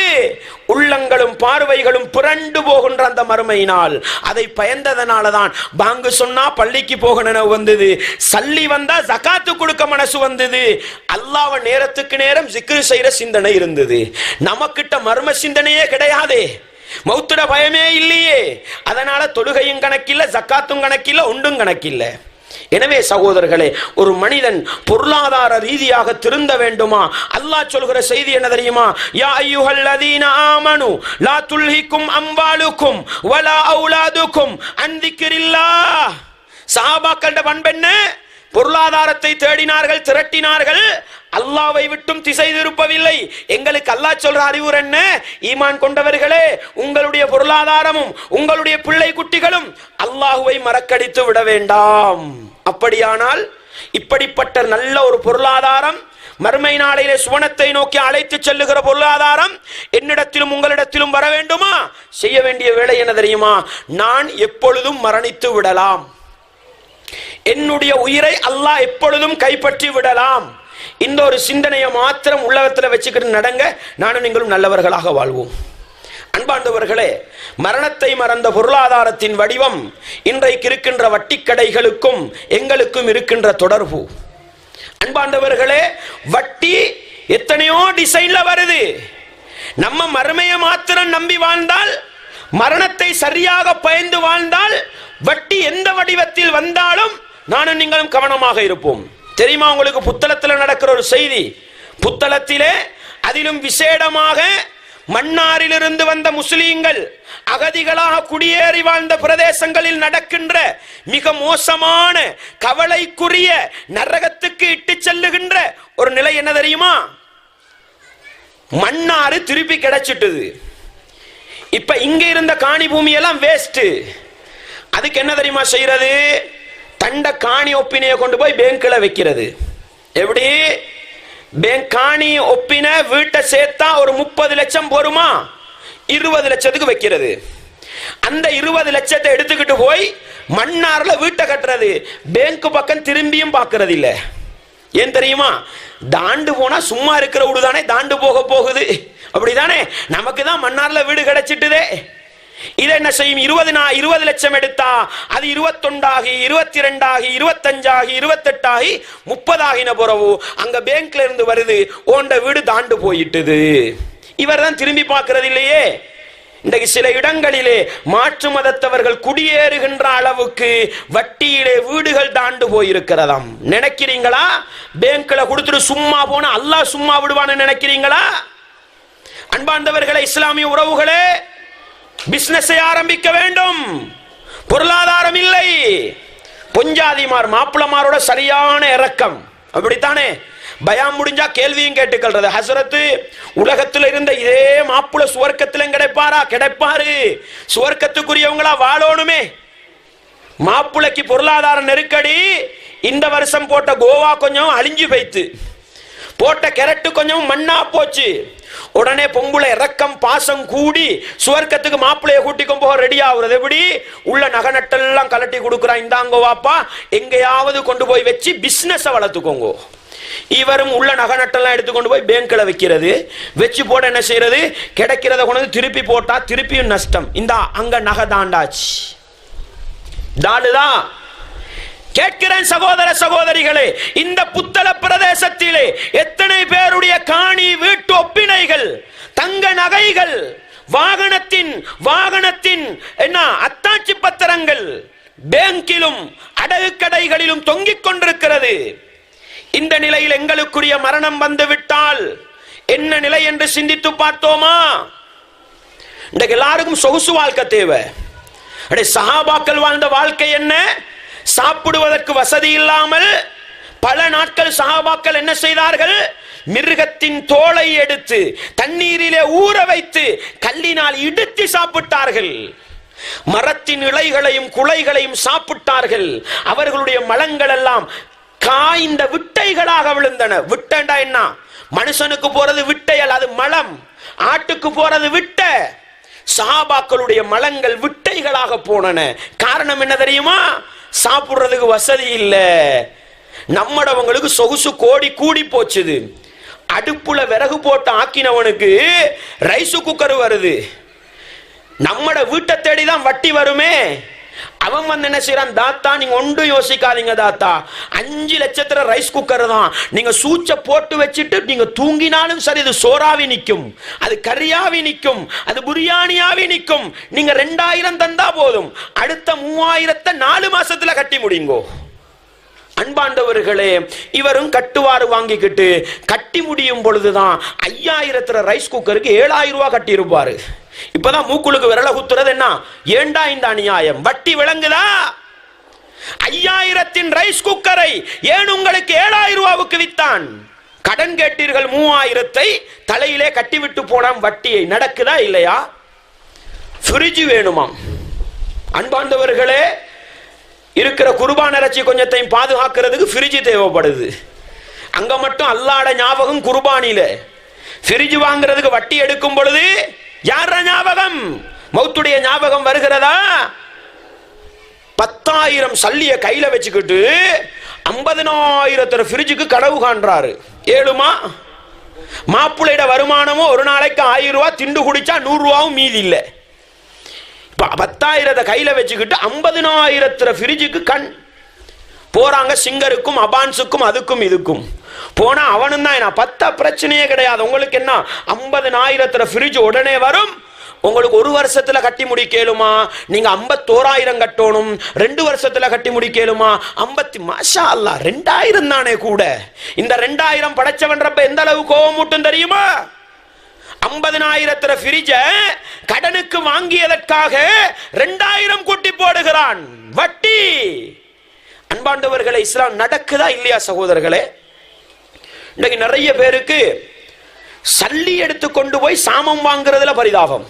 உள்ளங்களும் பார்வைகளும் புரண்டு போகின்ற அந்த மறுமை நாள். அதை பயந்ததனால தான் பாங்கு சொன்னா பள்ளிக்கு போக நினைவு வந்தது, சல்லி வந்தா ஜகாத்து கொடுக்க மனசு வந்தது, அல்லாஹ்வை நேரத்துக்கு நேரம் ஜிக்ர் செய்யற சிந்தனை இருந்தது. நமக்கிட்ட மர்ம சிந்தனையே கிடையாதே, மௌத்துட பயமே இல்லையே. அதனால தொழுகையும் கணக்கில்லை, ஜக்காத்தும் கணக்கில்லை, ஒன்றும் கணக்கில்லை. எனவே சகோதரர்களே, ஒரு மனிதன் பொருளாதார ரீதியாக திருந்த வேண்டுமா? அல்லாஹ் சொல்கிற செய்தி என்ன தெரியுமா? யா அய்யுஹல்லதீன ஆமனு லா துல்ஹிக்கும் அம்வாலுக்கும் வலா அவுலாதுக்கும் அன் திக்ரில்லாஹ். சஹாபாக்களோட பண்பென்ன? பொருளாதாரத்தை தேடினார்கள், திரட்டினார்கள், அல்லாஹ்வை விட்டும் திசை திருப்பவில்லை. எங்களுக்கு அல்லாஹ் சொல்ற அறிவுரை என்ன? ஈமான் கொண்டவர்களே, உங்களுடைய பொருளாதாரமும் உங்களுடைய பிள்ளை குட்டிகளும் அல்லாஹ்வை மறக்கடித்து விட வேண்டாம். அப்படியானால் இப்படிப்பட்ட நல்ல ஒரு பொருளாதாரம், மறுமை நாளையிலே சுவனத்தை நோக்கி அழைத்து செல்லுகிற பொருளாதாரம் என்னிடத்திலும் உங்களிடத்திலும் வர வேண்டுமா? செய்ய வேண்டிய வேலை என்ன தெரியுமா? நான் எப்பொழுதும் மரணித்து விடலாம், என்னுடைய உயிரை அல்லாஹ் எப்பொழுதும் கைப்பற்றி விடலாம். இந்த ஒரு சிந்தனையை மாத்திரம் உள்ளகத்தில் வச்சுக்கிட்டு நடங்க, நானும் நீங்களும் நல்லவர்களாக வாழ்வோம். அன்பார்ந்தவர்களே, மரணத்தை மறந்த பொருளாதாரத்தின் வடிவம் இன்றைக்கு இருக்கின்ற வட்டி கடைகளுக்கும் எங்களுக்கும் இருக்கின்ற தொடர்பு. அன்பார்ந்தவர்களே, வட்டி எத்தனையோ டிசைன்ல வருது. நம்ம மறுமையை மாத்திரம் நம்பி வாழ்ந்தால், மரணத்தை சரியாக பயந்து வாழ்ந்தால், வட்டி எந்த வடிவத்தில் வந்தாலும் நானும் நீங்களும் கவனமாக இருப்போம். தெரியுமா உங்களுக்கு புத்தளத்தில் நடக்கிற ஒரு செய்தி? புத்தளத்திலே அதிலும் விசேடமாக மன்னாரிலிருந்து வந்த முஸ்லீம்கள் அகதிகளாக குடியேறி வாழ்ந்த பிரதேசங்களில் நடக்கின்ற மிக மோசமான கவலைக்குரிய நரகத்துக்கு இட்டு செல்லுகின்ற ஒரு நிலை என்ன தெரியுமா? மன்னாறு திருப்பி கிடைச்சிட்டது. இப்ப இங்க இருந்த காணி பூமி எல்லாம் வேஸ்ட். அதுக்கு என்ன தெரியுமா செய்யறது? தண்ட காணி ஒப்பினையை கொண்டு போய் பேங்க்ல வைக்கிறது. எப்படி? பேங்க் காணி ஒப்பின வீட்டை சேர்த்தா ஒரு 30 லட்சம் போருமா, 20 லட்சத்துக்கு வைக்கிறது. அந்த 20 லட்சத்தை எடுத்துக்கிட்டு போய் மன்னார்ல வீட்டை கட்டுறது. பேங்க் பக்கம் திரும்பியும் பார்க்கறது இல்ல. ஏன் தெரியுமா? தாண்டு போனா சும்மா இருக்கிற வீடு தானே தாண்டு போக போகுது, அப்படிதானே? நமக்கு தான் மன்னார்ல வீடு கிடைச்சிட்டுதே. இதை என்ன செய்யும்? 20 லட்சம் எடுத்தா அது 21 ஆகி 22 ஆகி 25 ஆகி 28 ஆகி 30 ஆகின பிறகு அங்க பேங்க்ல இருந்து வருது, ஓண்ட வீடு தாண்டு போயிட்டுது. இவர் தான் திரும்பி பார்க்கறது இல்லையே. இன்றைக்கு சில இடங்களிலே மாற்று மதத்தவர்கள் குடியேறுகின்ற அளவுக்கு வட்டியிலே வீடுகள் தாண்டு போயிருக்கிறதாம். நினைக்கிறீங்களா பேங்க்ல கொடுத்துட்டு சும்மா போன அல்லாஹ் சும்மா விடுவான்னு நினைக்கிறீங்களா? அன்பார்ந்தவர்களே, இஸ்லாமிய உறவுகளே, பிசினஸை ஆரம்பிக்க வேண்டும். பொருளாதாரம் இல்லை. பொஞ்சாதிமார் மாப்பிளமாரோட சரியான இறக்கம், அப்படித்தானே? பயம் முடிஞ்சா கேள்வியும் கேட்டுக்கிறது. ஹசரத்து, உலகத்தில் இருந்த இதே மாப்பிள சுவர்க்கத்திலும் கிடைப்பாரா? கிடைப்பாரு. சுவர்க்கத்துக்குரியவங்களா வாழணுமே. மாப்பிளைக்கு பொருளாதார நெருக்கடி. இந்த வருஷம் போட்ட கோவா கொஞ்சம் அழிஞ்சு போய்த்து, போட்ட கேரட்டு கொஞ்சம் மண்ணா போச்சு. உடனே பொம்புல இறக்கம் பாசம் கூடி சுவர்க்கத்துக்கு மாப்பிளைய கூட்டிக்கும் போக ரெடி ஆகுறது. எப்படி? உள்ள நகை நட்டெல்லாம் கலட்டி கொடுக்குறான், இந்தாங்கோ வாப்பா, எங்கேயாவது கொண்டு போய் வச்சு பிசினஸ் வளர்த்துக்கோங்க. இவரும் உள்ள நகை நட்டெல்லாம் எடுத்துக்கொண்டு போய் பேங்க்ல வைக்கிறது. வச்சு போட என்ன செய்யறது? கிடைக்கிறத கொண்டு திருப்பி போட்டா திருப்பியும் நஷ்டம். இந்த அங்க நகை தாண்டாச்சு, தாடுதான். கேட்கிறேன் சகோதர சகோதரிகளே, இந்த புத்தள பிரதேசத்திலே எத்தனை பேருடைய காணி, வீட்டு ஒப்பினைகள், தங்க நகைகள், வாகனத்தின் என்ன அத்தாட்சி பத்திரங்கள் பேங்கிலும் அடகு கடைகளிலும் தொங்கிக் கொண்டிருக்கிறது. இந்த நிலையில் எங்களுக்குரிய மரணம் வந்துவிட்டால் என்ன நிலை என்று சிந்தித்து பார்த்தோமா? இன்றைக்கு எல்லாருக்கும் சொகுசு வாழ்க்கை தேவை. சஹாபாக்கள் வாழ்ந்த வாழ்க்கை என்ன? சாப்பிடுவதற்கு வசதி இல்லாமல் பல நாட்கள் சஹாபாக்கள் என்ன செய்தார்கள்? மிருகத்தின் தோலை எடுத்து தண்ணீரிலே ஊற வைத்து கல்லினால் இடித்து சாப்பிட்டார்கள். மரத்தின் இலைகளையும் குலைகளையும் சாப்பிட்டார்கள். அவர்களுடைய மலங்கள் எல்லாம் காய்ந்த விட்டைகளாக விழுந்தன. விட்டண்டா என்ன? மனுஷனுக்கு போறது விட்டையல், அது மலம். ஆட்டுக்கு போறது விட்ட. சஹாபாக்களுடைய மலங்கள் விட்டைகளாக போனன. காரணம் என்ன தெரியுமா? சாப்பிடுறதுக்கு வசதி இல்ல. நம்மடவங்களுக்கு சொகுசு கோடி கூடி போச்சுது. அடுப்புல விறகு போட்டு ஆக்கினவனுக்கு ரைஸ் குக்கர் வருது. நம்மட வீட்டை தேடிதான் வட்டி வருமே. அவன் வந்து என்ன செய்யறான்? தாத்தா நீங்க ஒன்றும் யோசிக்காதீங்க தாத்தா, 5 லட்சத்துல ரைஸ் குக்கர் தான். நீங்க சூச்ச போட்டு வச்சுட்டு நீங்க தூங்கினாலும் சரி, இது சோறாவி நிக்கும், அது கறியாவி நிக்கும், அது புரியாணியாவி நிக்கும். நீங்க 2000 தந்தா போதும், அடுத்த 3000 4 மாசத்துல கட்டி முடியுங்கோ. அன்பாண்டவர்களே, இவரும் கட்டுவாறு வாங்கிக்கிட்டு கட்டி முடியும் பொழுதுதான் 5000 ரைஸ் குக்கருக்கு 7000 ரூபாய் கட்டி இருப்பாரு. இப்பதான் மூக்குளுக்கு விரல குத்துறது என்ன? ஏண்டா இந்த அநியாயம்? வட்டி விளங்குதா? 5000 ரைஸ் குக்கரை ஏன் உங்களுக்கு 7000 ரூபாவுக்கு வித்தான்? கடன் கேட்டீர்கள் 3000 தலையிலே கட்டிவிட்டு போனாம் வட்டியை. நடக்குதா இல்லையா? ஃப்ரிட்ஜ் வேணுமாம். அன்பாண்டவர்களே, இருக்கிற குர்பான் இறைச்சி கொஞ்சத்தையும் பாதுகாக்கிறதுக்கு ஃப்ரிட்ஜ் தேவைப்படுது. அங்க மட்டும் அல்லாஹ்ட ஞாபகம் குர்பானில. ஃப்ரிட்ஜ் வாங்குறதுக்கு வட்டி எடுக்கும் பொழுது யார ஞாபகம்? மௌத்துடைய ஞாபகம் வருகிறதா? 10,000 சல்லிய கையில வச்சுக்கிட்டு 50,000 ஃப்ரிட்ஜுக்கு கனவு காண்றாரு. ஏழுமா? மாப்பிள்ளையோட வருமானமும் ஒரு நாளைக்கு 1000 ரூபாய், திண்டு குடிச்சா 100 ரூபாவும் மீதி இல்லை. 10,000 கையில வச்சுக்கிட்டு 50,000 ஃப்ரிட்ஜுக்கு கண் போறாங்க. சிங்கருக்கும் அபான்ஸுக்கும் அதுக்கும் இதுக்கும் போனா அவனும் தான். 10 பிரச்சனையே கிடையாது. உங்களுக்கு என்ன? 50,000 ஃப்ரிட்ஜ் உடனே வரும். உங்களுக்கு 1 வருஷத்துல கட்டி முடிக்கலுமா? நீங்க 51,000 கட்டணும். 2 வருஷத்துல கட்டி முடிக்கலுமா? 50. மாஷா அல்லாஹ், 2000 தானே கூட. இந்த 2000 படைச்சவன்றப்ப எந்த அளவு கோபம் மூட்டும் தெரியுமா? 50,000 ஃப்ரிட்ஜ கடனுக்கு வாங்கியதற்காக 2000 கூட்டி போடுகிறான். வட்டி. அன்பாண்டவர்களே, இஸ்லாம் நடக்குதா இல்லையா சகோதரர்களே? இன்னைக்கு நிறைய பேருக்கு சல்லி எடுத்து கொண்டு போய் சாமம் வாங்குறதுல பரிதாபம்.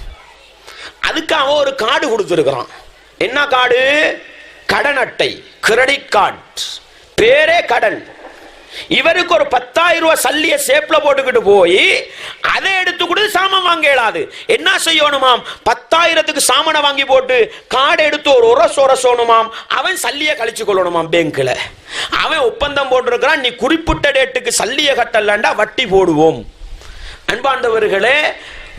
அதுக்கு அவன் ஒரு கார்டு கொடுத்திருக்கிறான். என்ன கார்டு? கடன் அட்டை, கிரெடிட் கார்டு. பேரே கடன். இவருக்கு ஒரு 10,000 ரூபாய் சல்லிய சேப்ல போட்டுக்கிட்டு போய் அதை எடுத்து கொடுத்து சாமான் வாங்க இயலாது. என்ன செய்யணுமாம்? 10,000க்கு சாமானை வாங்கி போட்டு கார்டு எடுத்து ஒரு உரசோனுமாம். அவன் சல்லிய கழிச்சு கொள்ளணுமாம் பேங்க்ல. அவன் ஒப்பந்தம் போட்டிருக்கிறான், நீ குறிப்பிட்ட டேட்டுக்கு சல்லிய கட்டலண்டா வட்டி போடுவோம். அன்பாண்டவர்களே,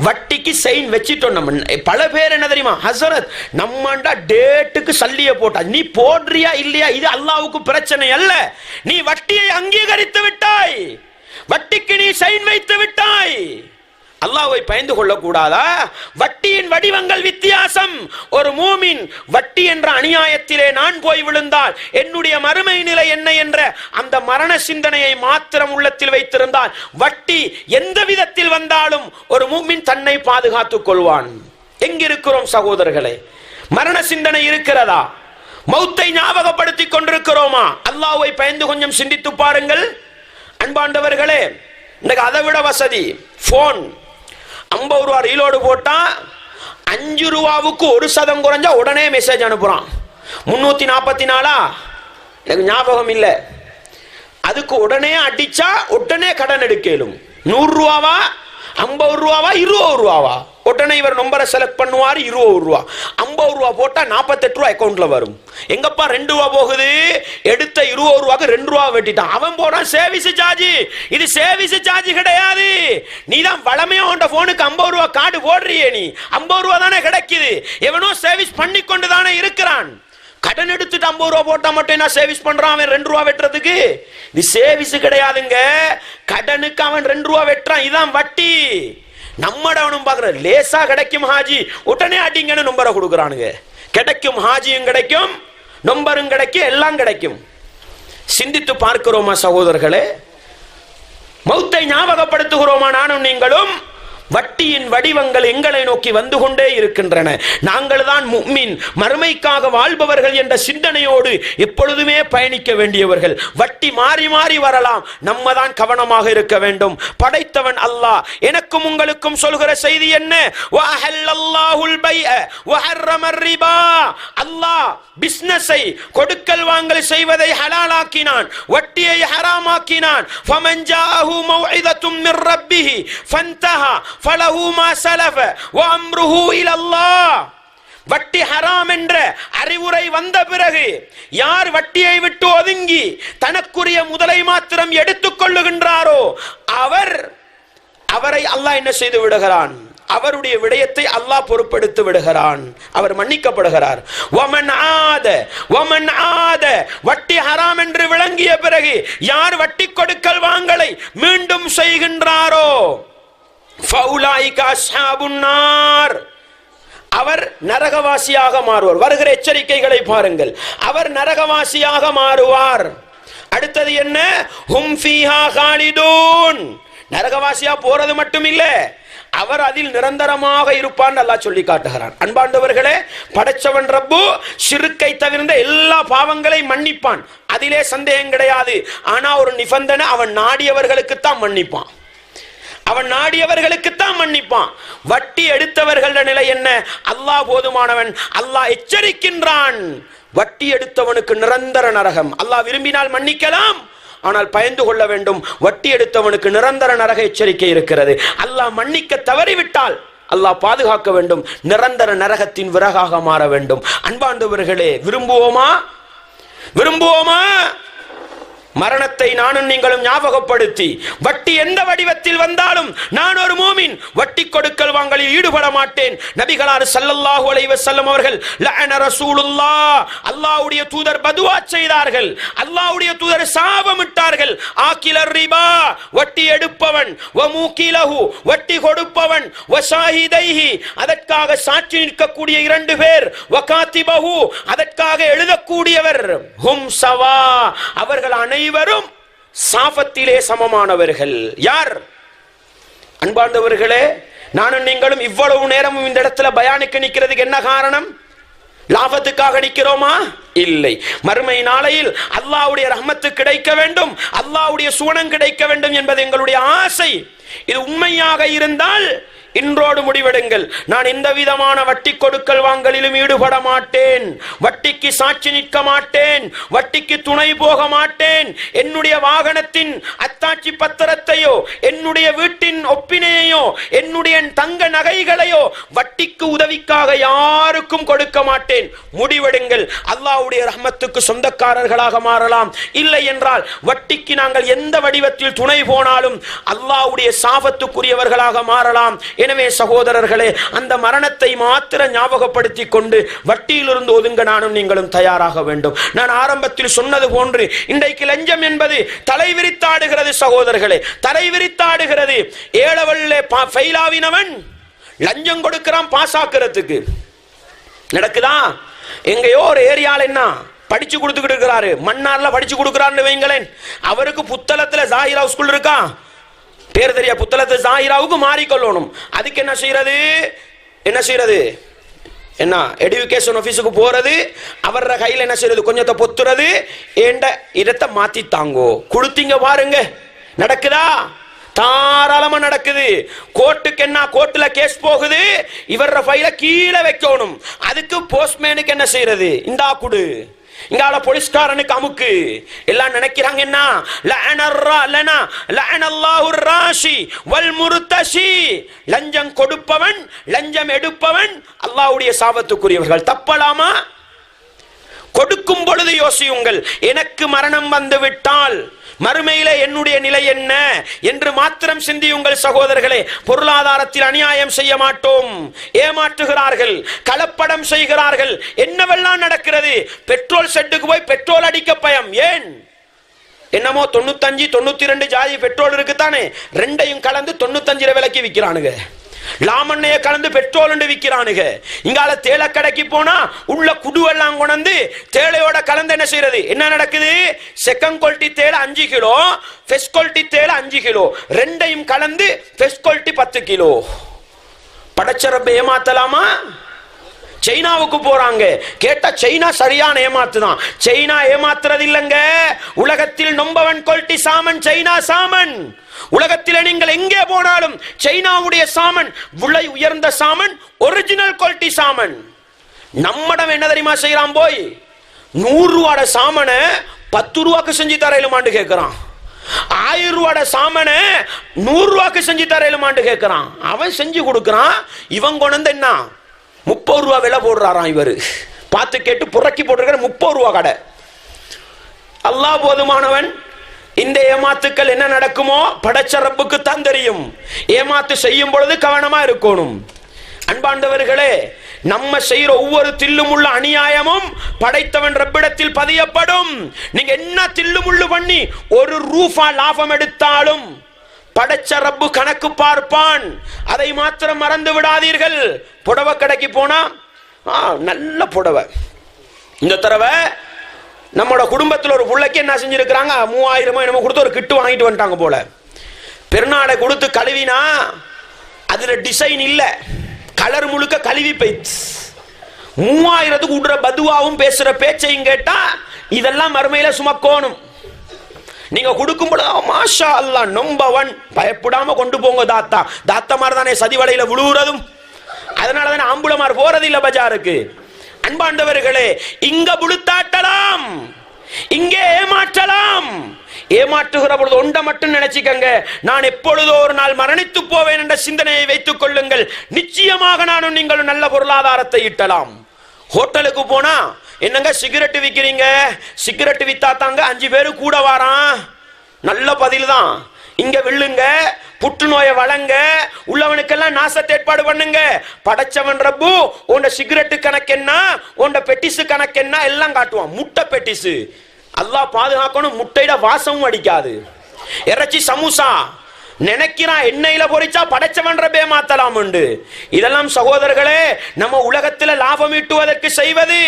வட்டிக்கு சைன் வச்சிட்டோம். நம்ம பல பேர் என்ன தெரியுமா? ஹசரத், நம்மண்டா டேட்டுக்கு சல்லிய போட்டா நீ போடுறியா இல்லையா இது அல்லாஹ்வுக்கு பிரச்சனை அல்ல. நீ வட்டியை அங்கீகரித்து விட்டாய், வட்டிக்கு நீ சைன் வைத்து விட்டாய். அல்லாஹ்வை பயந்து கொள்ள கூடாதா? வட்டியின் வடிவங்கள் வித்தியாசம். ஒரு மூமின் வட்டி என்ற அநியாயத்திலே நான் போய் விழுந்தால் என்னுடைய மறுமை நிலை என்ன என்ற அந்த மரண சிந்தனையை மாத்திரம் உள்ளத்தில் வைத்திருந்தால் வட்டி எந்த விதத்தில் வந்தாலும் ஒரு மூமின் தன்னை பாதுகாத்துக் கொள்வான். எங்கிருக்கிறோம் சகோதரர்களே? மரண சிந்தனை இருக்கிறதா? மௌத்தை ஞாபகப்படுத்திக் கொண்டிருக்கிறோமா? அல்லாஹ்வை பயந்து கொஞ்சம் சிந்தித்து பாருங்கள். அன்பாண்டவர்களே, இன்னைக்கு அதை விட வசதி. போன் 50 ரூபா ரீலோடு போட்டா 5 ரூபாவுக்கு 1% குறைஞ்சா உடனே மெசேஜ் அனுப்புறான். 344 எனக்கு ஞாபகம் இல்லை. அதுக்கு உடனே அடிச்சா உடனே கடன் எடுக்கலும். 100 ரூபாவா 50 ரூபாவா 20 ரூபாவா? உடனே இவர் நம்பரை செலக்ட் பண்ணுவார். 20 ரூபா 50 ரூபா போட்டா 48 ரூபா அக்கௌண்ட்ல வரும். எங்கப்பா 2 ரூபா போகுது? எடுத்த 20 ரூபாக்கு 2 ரூபா வெட்டிட்டான். அவன் போறான் சேவிஸ் சார்ஜ். இது சேவிஸ் சார்ஜ் கிடையாது. நீ தான் வளமையா உண்ட போனுக்கு 50 ரூபா கார்டு போடுறியே, நீ 50 ரூபா தானே கிடைக்குது. எவனோ சேவிஸ் பண்ணி கொண்டு தானே இருக்கிறான். கடன் எடுத்துட்டு 50 ரூபா போட்டா மட்டும் என்ன சேவிஸ் பண்றான் அவன் 2 ரூபா வெட்டுறதுக்கு? இது சேவிஸ் கிடையாதுங்க. கடனுக்கு அவன் 2 ரூபா வெட்டுறான். இதான் வட்டி. நம்மடவனும் பாக்குற லேசா கிடைக்கும் ஹாஜி, உடனே அடிங்கன்னு நம்பரை கொடுக்குறானுங்க. கிடைக்கும் ஹாஜியும் கிடைக்கும், நம்பரும் கிடைக்கும், எல்லாம் கிடைக்கும். சிந்தித்து பார்க்கிறோமா சகோதரர்களே? மௌத்தை ஞாபகப்படுத்துகிறோமா நானும் நீங்களும்? வட்டியின் வடிவங்கள் எங்களை நோக்கி வந்து கொண்டே இருக்கின்றன. நாங்கள் தான் முஃமின், மறுமைக்காக வாழ்பவர்கள் என்ற சிந்தனையோடு எப்பொழுதுமே பயணிக்க வேண்டியவர்கள். வட்டி மாறி மாறி வரலாம், நம்ம தான் கவனமாக இருக்க வேண்டும். படைத்தவன் அல்லாஹ். எனக்கும் உங்களுக்கும் சொல்கிற செய்தி என்ன? வஅஹல்லல்லாஹுல் பைஅ வஹர்ரமர் ரிபா. அல்லாஹ் பிசினஸை, கொடுக்கல் வாங்கல் செய்வதை ஹலாலாக்கினான், வட்டியை ஹராமாக்கினான். ஃபமன் ஜாஅஹு மௌஇதத்தும் மிர் ரப்பிஹி ஃபன்தஹா ஃபலஹு மா ஸலஃப வஅம்ருஹு இலல்லாஹ். வட்டி ஹராம் என்ற அறிவுரை வந்த பிறகு யார் வட்டியை விட்டு ஒதுங்கி தனக்குரிய முதலை மாத்திரம் எடுத்துக் கொள்ளுகின்றாரோ அவரை அல்லாஹ் என்ன செய்து விடுகிறான்? அவருடைய விடயத்தை அல்லாஹ் பொறுப்பெடுத்து விடுகிறான். அவர் மன்னிக்கப்படுகிறார். வமன் ஆத வட்டி ஹராம் என்று விளங்கிய பிறகு யார் வட்டி கொடுக்கல் வாங்கலை மீண்டும் செய்கின்றாரோ ஃபௌலாயிக அஸ்ஹாபுன் நார், அவர் நரகவாசியாக மாறுவார். வருகிற எச்சரிக்கைகளை பாருங்கள். அவர் நரகவாசியாக மாறுவார். அடுத்தது என்ன? ஹும் ஃபீஹா காலிதூன். நரகவாசியா போறது மட்டும் இல்ல, அவர் அதில் நிரந்தரமாக இருப்பான் அல்லாஹ் சொல்லி காட்டுகிறான். அன்பாண்டவர்களே, படைச்சவன் ரப்பு ஷிர்க்கை தவிர்ந்த எல்லா பாவங்களையும் மன்னிப்பான், அதிலே சந்தேகம் கிடையாது. ஆனா ஒரு நிபந்தனை, அவன் நாடியவர்களுக்கு தான் மன்னிப்பான். அவன் நாடியவர்களுக்கு தான் மன்னிப்பான். வட்டி எடுத்தவர்கள நிலை என்ன? அல்லாஹ் போதுமானவன். அல்லாஹ் எச்சரிக்கின்றான், வட்டி எடுத்தவனுக்கு நிரந்தர நரகம். அல்லாஹ் விரும்பினால் மன்னிக்கலாம், ஆனால் பயந்து கொள்ள வேண்டும். வட்டி எடுத்தவனுக்கு நிரந்தர நரக எச்சரிக்கை இருக்கிறது. அல்லாஹ் மன்னிக்க தவறிவிட்டால் அல்லாஹ் பாதுகாக்க வேண்டும், நிரந்தர நரகத்தின் விறகாக மாற வேண்டும். அன்பாண்டவர்களே, விரும்புவோமா? மரணத்தை நானும் நீங்களும் ஞாபகப்படுத்தி, வட்டி எந்த வடிவத்தில் வந்தாலும் நான் ஒரு மூமின், வட்டி கொடுக்கல் வாங்கலில் ஈடுபட மாட்டேன். நபிகளார் ஸல்லல்லாஹு அலைஹி வஸல்லம் அவர்கள் லஅன ரசூலுல்லாஹ், அல்லாஹ்வுடைய தூதர் பதுவா செய்தார்கள், அல்லாஹ்வுடைய தூதர் சாபமிட்டார்கள். ஆகிலர் ரிபா, வட்டி எடுப்பவன், வ மூகிலஹு, வட்டி கொடுப்பவன், வ ஷாஹிதைஹி, அதற்காக சாட்சி நிற்கக்கூடிய இரண்டு பேர், வ காத்திபஹு, அதற்காக எழுதக்கூடியவர், ஹும் சவா, அவர்கள் அனைவரும் சாபத்திலே சமமானவர்கள். யார்? அன்பார்ந்தவர்களே, நானும் நீங்களும் இவ்வளவு நேரமும் இந்த இடத்துல பயானுக்கு நிற்கிறதுக்கு என்ன காரணம்? லாபத்துக்காக நிற்கிறோமா? இல்லை. மறுமை நாளையில் அல்லாஹ்வுடைய ரஹ்மத்து கிடைக்க வேண்டும், அல்லாஹ்வுடைய சுவனம் கிடைக்க வேண்டும் என்பது எங்களுடைய ஆசை. இது உண்மையாக இருந்தால் இன்றோடு முடிவெடுங்கள். நான் எந்த விதமான வட்டி கொடுக்கல் வாங்கலிலும் ஈடுபட மாட்டேன், வட்டிக்கு சாட்சி நிற்க மாட்டேன், வட்டிக்கு துணை போக மாட்டேன். என்னுடைய வாகனத்தின் அத்தாட்சி பத்திரத்தையோ, என்னுடைய வீட்டின் ஒப்பினையோ, என்னுடைய தங்க நகைகளையோ வட்டிக்கு உதவிக்காக யாருக்கும் கொடுக்க மாட்டேன். முடிவெடுங்கள். அல்லாஹ்வுடைய ரஹ்மத்துக்கு சொந்தக்காரர்களாக மாறலாம். இல்லை என்றால் வட்டிக்கு நாங்கள் எந்த வடிவத்தில் துணை போனாலும் அல்லாஹ்வுடைய சாபத்துக்குரியவர்களாக மாறலாம். எனவே சகோதரர்களே, அந்த மரணத்தை மாத்திர ஞாபகப்படுத்திக் கொண்டு வட்டியிலிருந்து ஒதுங்க நானும் நீங்களும் தயாராக வேண்டும். நான் ஆரம்பத்தில் சொன்னது போன்று இன்றைக்கு லஞ்சம் என்பது தலைவிரித்தாடுகிறது சகோதரர்களே, தலைவிரித்தாடுகிறது. ஏழவல்லே ஃபெயிலாவினவன் லஞ்சம் கொடுக்கிறான் பாசாக்கிறதுக்கு. நடக்குதா? எங்கேயோ ஒரு ஏரியால என்ன படிச்சு கொடுத்துக்கிட்டு இருக்கிறாரு, மன்னார்ல படிச்சு கொடுக்கிறாருன்னு வைங்களேன். அவருக்கு புத்தளத்துல ஜாஹிரா ஸ்கூல் இருக்கா, பேர் தெரியா, புத்தளத்து ஜாஹிராவுக்கு மாறிக்கொள்ளணும். அதுக்கு என்ன செய்யறது? என்ன எஜுகேஷன் ஆபீஸுக்கு போறது, அவர கையில் என்ன செய்யறது? கொஞ்சத்தை பொத்துறது, ஏண்ட இடத்தை மாத்தி தாங்கோ கொடுத்தீங்க பாருங்க. நடக்குதா? தாராளமா நடக்குது. கோர்ட்டுக்கு என்ன, கோர்ட்டுல கேஸ் போகுது, இவர ஃபைல கீழே வைக்கணும். அதுக்கு போஸ்ட்மேனுக்கு என்ன செய்யறது? இந்தா குடு, இங்கால போலீஸ்காரனுக்கு அமுக்கு. எல்லாம் நினைக்கிறாங்க என்ன? லஞ்சம் கொடுப்பவன், லஞ்சம் எடுப்பவன் அல்லாஹ்வுடைய சாபத்துக்குரியவர்கள். தப்பலாமா? கொடுக்கும் பொழுது யோசியுங்கள், எனக்கு மரணம் வந்து விட்டால் மறுமையிலே என்னுடைய நிலை என்ன என்று மாத்திரம் சிந்தியுங்கள் சகோதரர்களே. பொருளாதாரத்தில் அநியாயம் செய்ய மாட்டோம். ஏமாற்றுகிறார்கள், கலப்படம் செய்கிறார்கள், என்னவெல்லாம் நடக்கிறது. பெட்ரோல் செட்டுக்கு போய் பெட்ரோல் அடிக்க பயம். ஏன்? என்னமோ 95 92 ஜாதி பெட்ரோல் இருக்குத்தானே, ரெண்டையும் கலந்து 95 விலைக்கு விற்கிறானுங்க. லாமண்ணைய கலந்து பெட்ரோல் விற்கிறானுங்க. இங்கால தேயிலை கடைக்கு போனா உள்ள குடுவெல்லாம் கொண்டு தேயிலையோட கலந்து என்ன செய்யறது? என்ன நடக்குது? செகண்ட் குவாலிட்டி தேயிலை 5 கிலோ, ஃபர்ஸ்ட் குவாலிட்டி தேயிலை 5 கிலோ, ரெண்டையும் கலந்து ஃபர்ஸ்ட் குவாலிட்டி 10 கிலோ. படைச்சரப்ப ஏமாத்தலாமா? சைனாவுக்கு போறாங்க, கேட்டா சைனா சரியான ஏமாத்துதான். சைனா ஏமாத்துறது இல்லங்க. உலகத்தில் நம்பர் 1 குவாலிட்டி சாமன் சைனா சாமன். உலகத்தில் நீங்கள் எங்கே போனாலும் சைனாவுடைய சாமன் விலை உயர்ந்த சாமன், ஒரிஜினல் குவாலிட்டி சாமன். நம்மடம் என்ன தெரியுமா செய்யறான்? போய் 100 ரூபாட சாமனை 10 ரூபாய்க்கு செஞ்சு தரையிலுமாண்டு கேட்கிறான். 1000 ரூபாட சாமனை 100 ரூபாய்க்கு செஞ்சு தரையிலுமாண்டு கேட்கிறான். அவன் செஞ்சு கொடுக்கிறான், இவன் கொண்டு என்ன 30 ரூபா விலை போடுறாராம். இவரு பார்த்து கேட்டு புறக்கி போட்டிருக்கிற 30 ரூபா கடை. அல்லாஹ் போதுமானவன். இந்த ஏமாத்துக்கள் என்ன நடக்குமோ படைச்ச ரப்புக்கு தான் தெரியும். ஏமாத்து செய்யும் பொழுது கவனமா இருக்கணும். அன்பாண்டவர்களே, நம்ம செய்யற ஒவ்வொரு தில்லுமுள்ள அநியாயமும் படைத்தவன் ரப்பிடத்தில் பதியப்படும். நீங்க என்ன தில்லுமுள்ளு பண்ணி 1 ரூபா லாபம் எடுத்தாலும் படைச்ச ரப்பு கணக்கு பார்ப்பான். அதை மாத்திரம் மறந்து விடாதீர்கள். புடவை கடைக்கு போனா நல்ல புடவை. இந்த தடவை நம்மளோட குடும்பத்தில் ஒரு பிள்ளைக்கு என்ன செஞ்சிருக்கிறாங்க, 3000 என்னமோ கொடுத்து ஒரு கிட்டு வாங்கிட்டு வந்துட்டாங்க போல. பெருநாளை கொடுத்து கழுவினா அதுல டிசைன் இல்ல, கலர் முழுக்க கழுவி போயிடுச்சு. 3000க்கு விடுற பதுவாவும் பேசுற பேச்சையும் கேட்டா இதெல்லாம் மறுமையில சுமக்கோணும். நீங்க கொடுக்கும் பொழுது மாஷா அல்லாஹ் நம்பர் 1 பயப்படாம கொண்டு போங்க. தாத்தா தாத்தா மாதிரி தானே சதி வலையில விழுவுறதும், அதனாலதானே ஆம்புலமார் போறது இல்ல பஜாருக்கு. அன்பாண்டவர்களே, இங்க புழுத்தாட்டலாம், இங்கே ஏமாற்றலாம். ஏமாற்றுகிற பொழுது ஒன்றை மட்டும் நினைச்சுக்கங்க, நான் எப்பொழுதோ ஒரு நாள் மரணித்து போவேன் என்ற சிந்தனையை வைத்துக் கொள்ளுங்கள். நிச்சயமாக நானும் நீங்களும் நல்ல பொருளாதாரத்தை ஈட்டலாம். ஹோட்டலுக்கு போனா என்னங்க சிகரெட் விக்கிறீங்க, சிகரெட் வித்தா தாங்க 5 பேரு கூட வாரான். நல்ல பதில் தான். இங்க வில்லுங்க, புற்றுநோயை வளங்க, உள்ளவனுக்கெல்லாம் நாசத்தை ஏற்பாடு பண்ணுங்க. படைச்சவன் ரப்பு உண்ட சிகரெட்டு கணக்கென்ன, உண்ட பெட்டிசு கணக்கென்ன எல்லாம் காட்டுவான். முட்டை பெட்டிசு அல்லாஹ் பாதுகாக்கணும், முட்டையிட வாசமும் அடிக்காது. இறைச்சி சமூசா நினைக்கிறான் எண்ணெயில பொறிச்சா படைச்சவன் ரப்பே மாத்தலாம் உண்டு. இதெல்லாம் சகோதரர்களே நம்ம உலகத்தில் லாபம் ஈட்டுவதற்கு செய்வது.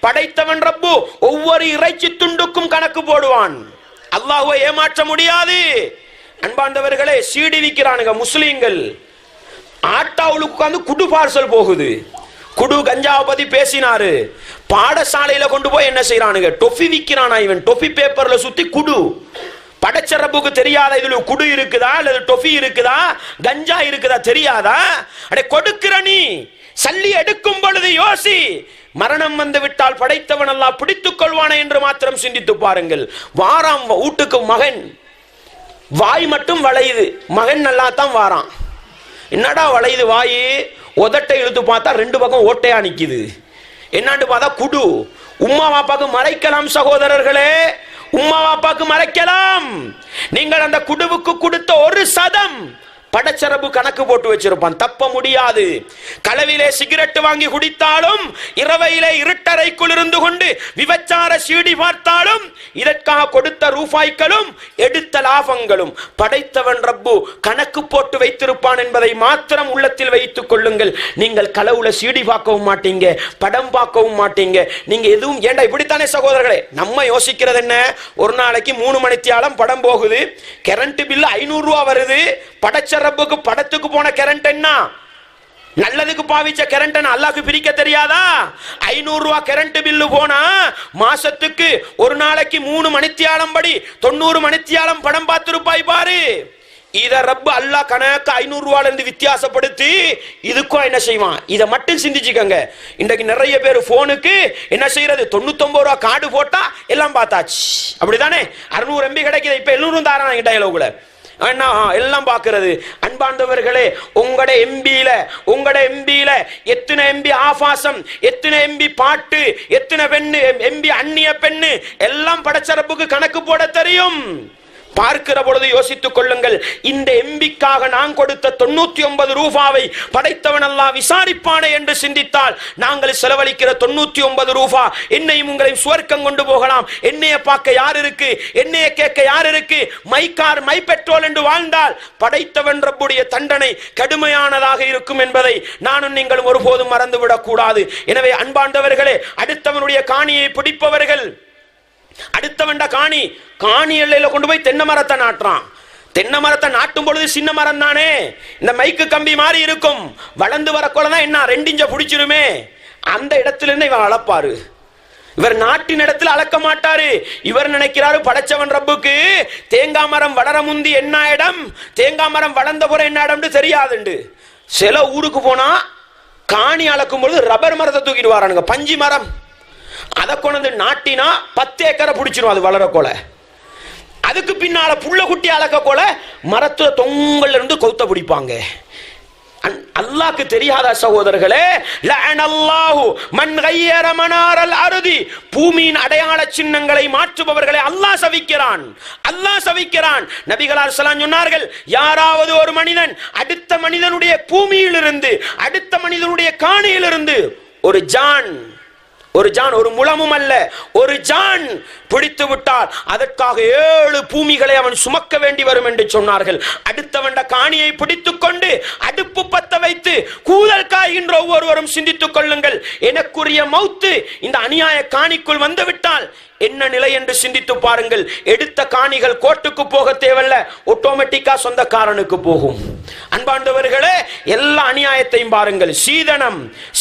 படைத்தவன் ரப்பு ஒவ்வொரு இறைச்சி துண்டுக்கும் கணக்கு போடுவான். அல்லாஹ்வை ஏமாற்ற முடியாது. அன்பாண்டவர்களே, சீடி விற்கிறானுங்க முஸ்லீம்கள். ஆட்டாவுக்கு உட்கார்ந்து குடு பார்சல் போகுது. குடு கஞ்சாவை பத்தி பேசினாரு. பாடசாலையில கொண்டு போய் என்ன செய்யறானுங்க, டொஃபி விற்கிறானா இவன். டொஃபி பேப்பர்ல சுத்தி குடு. படைச்ச ரப்புக்கு தெரியாத இதுல குடு இருக்குதா அல்லது டொஃபி இருக்குதா கஞ்சா இருக்குதா தெரியாதா? அடே கொடுக்கிற நீ சல்லி எடுக்கும் பொழுது யோசி. மரணம் வந்து விட்டால் படைத்தவன் அல்லாஹ் பிடித்துக் கொள்வானே என்று மாத்திரம் சிந்தித்து பாருங்கள். வாராம் வீட்டுக்கு மகன், வாய் மட்டும் வளையுது, மகன் நல்லா தான் வாரான். என்னடா வளையுது வாயு? உதட்டை இழுத்து பார்த்தா 2 பக்கம் ஓட்டையா நிக்குது. என்னான்னு பார்த்தா குடு. உம்மா வாப்பாக்கு மறைக்கலாம் சகோதரர்களே, உம்மா வாப்பாக்கு மறைக்கலாம். நீங்கள் அந்த குடுவுக்கு கொடுத்த 1 சதம் படைச்சரப்பு கணக்கு போட்டு வச்சிருப்பான், தப்ப முடியாது. களவிலே சிகரெட் வாங்கி குடித்தாலும், இரவையிலே இருட்டறைக்குள் இருந்து கொண்டு விபச்சார சீடி பார்த்தாலும், இதற்காக கொடுத்த ரூபாய்களும் எடுத்த லாபங்களும் படைத்தவன் ரப்பு கணக்கு போட்டு வைத்திருப்பான் என்பதை மாத்திரம் உள்ளத்தில் வைத்துக் கொள்ளுங்கள். நீங்கள் களவுல சீடி பார்க்கவும் மாட்டீங்க, படம் பார்க்கவும் மாட்டீங்க. நீங்க எதுவும் ஏண்டா இப்படித்தானே சகோதரர்களே? நம்ம யோசிக்கிறது என்ன, ஒரு நாளைக்கு 3 மணித்தியாலம் படம் போகுது, கரண்ட் பில் 500 ரூபா வருது. படைச்ச ரப்புக்கு படத்துக்கு போன கரண்ட் என்ன, நல்லதுக்கு பாவிச்ச கரண்ட் அல்லாஹ்க்கு பிரிக்க தெரியாதா? 500 ரூபா கரண்ட் பில்லு போனா மாசத்துக்கு ஒரு நாளைக்கு 3 மணித்தியாலம் படி 90 மணித்தியாலம் படம் பார்த்திருப்பாய் பாரு. இத ரப்பு அல்லாஹ் கணக்கு 500 ரூபால இருந்து வித்தியாசப்படுத்தி இதுக்கும் என்ன செய்வான்? இதை மட்டும் சிந்திச்சுக்கங்க. இன்றைக்கு நிறைய பேர் போனுக்கு என்ன செய்யறது, 99 ரூபா கார்டு போட்டா எல்லாம் பார்த்தாச்சு, அப்படிதானே? 600 MB கிடைக்குது, இப்ப 700 தாரான் டயலாகுல எல்லாம் பார்க்கிறது. அன்பாண்டவர்களே, உங்களோட எம்பியில எத்தனை எம்பி ஆபாசம், எத்தனை எம்பி பாட்டு, எத்தனை பெண்ணு எம்பி அந்நிய பெண்ணு எல்லாம் படைச்சரப்புக்கு கணக்கு போட தெரியும். பார்க்கிற பொழுது யோசித்துக் கொள்ளுங்கள், இந்த எம்பிக்காக நான் கொடுத்த 99 ரூபாவை படைத்தவன் அல்லாஹ் விசாரிப்பானே என்று சிந்தித்தால் நாங்கள் செலவழிக்கிற 99 ரூபா என்னையும் உங்களையும் சுவர்க்கம் கொண்டு போகலாம். என்னைய பார்க்க யார் இருக்கு, என்னைய கேட்க யார் இருக்கு, மைக்கார் மை பெட்ரோல் என்று வாழ்ந்தால் படைத்தவன் ரப்புடைய தண்டனை கடுமையானதாக இருக்கும் என்பதை நானும் நீங்களும் ஒருபோதும் மறந்துவிடக் கூடாது. எனவே அன்பாண்டவர்களே, அடுத்தவனுடைய காணியை பிடிப்பவர்கள், அடுத்தவண்ட காணி எல்லையில கொண்டு போய் தென்னை மரத்தை நாட்டுறான். தென்னை மரத்தை நாட்டும் பொழுது சின்ன மரம் தானே, இந்த மைக்கு கம்பி மாதிரி இருக்கும், வளர்ந்து வரக்கொள்ளதான் என்ன 2 இன்ச்சை பிடிச்சிருமே, அந்த இடத்துல இருந்து இவன் அளப்பாரு. இவர் நாட்டின் இடத்துல அளக்க மாட்டாரு. இவர் நினைக்கிறாரு படைச்சவன் ரப்புக்கு தேங்காய் மரம் வளர முந்தி என்ன இடம், தேங்காய் மரம் வளர்ந்த போற என்ன இடம்னு தெரியாதுண்டு. சில ஊருக்கு போனா காணி அளக்கும் பொழுது ரப்பர் மரத்தை தூக்கிட்டு வரானுங்க, பஞ்சு மரம். அதை கொண்டு நாட்டினா 10 ஏக்கரை பிடிச்சிடும் அது வளரக்கோல. அதுக்கு பின்னால புள்ள குட்டி அளக்கக்கோல மரத்துல தொங்கல்ல இருந்து கௌத்த பிடிப்பாங்க. அல்லாஹ்க்கு தெரியாத சகோதரர்களே, லஅனல்லாஹு மன் கய்யர மனாரல் அர்தி, பூமியின் அடையாள சின்னங்களை மாற்றுபவர்களை அல்லாஹ் சபிக்கிறான். அல்லாஹ் சபிக்கிறான். நபிகளார் ஸல்லல்லாஹு சொன்னார்கள், யாராவது ஒரு மனிதன் அடுத்த மனிதனுடைய பூமியிலிருந்து, அடுத்த மனிதனுடைய காணியிலிருந்து ஒரு ஜான், ஒரு முழமும் அல்ல, ஒரு ஜான் பிடித்து விட்டால் அதற்காக 7 பூமிகளை அவன் சுமக்க வேண்டி வரும் என்று சொன்னார்கள். அடுத்தவண்ட காணியை பிடித்துக் கொண்டு அடுப்பு பத்த வைத்து கூதல் காய்கின்ற ஒவ்வொருவரும் சிந்தித்துக் கொள்ளுங்கள், எனக்குரிய மௌத்து இந்த அநியாய காணிக்குள் வந்துவிட்டால் என்ன நிலை என்று சிந்தித்து பாருங்கள். எடுத்த காணிகள் கோர்ட்டுக்கு போக தேவையில்ல, ஆட்டோமேட்டிக்கா சொந்தக்காரனுக்கு போகும். அன்பாண்டவர்களே, எல்லா அநியாயத்தையும் பாருங்கள்.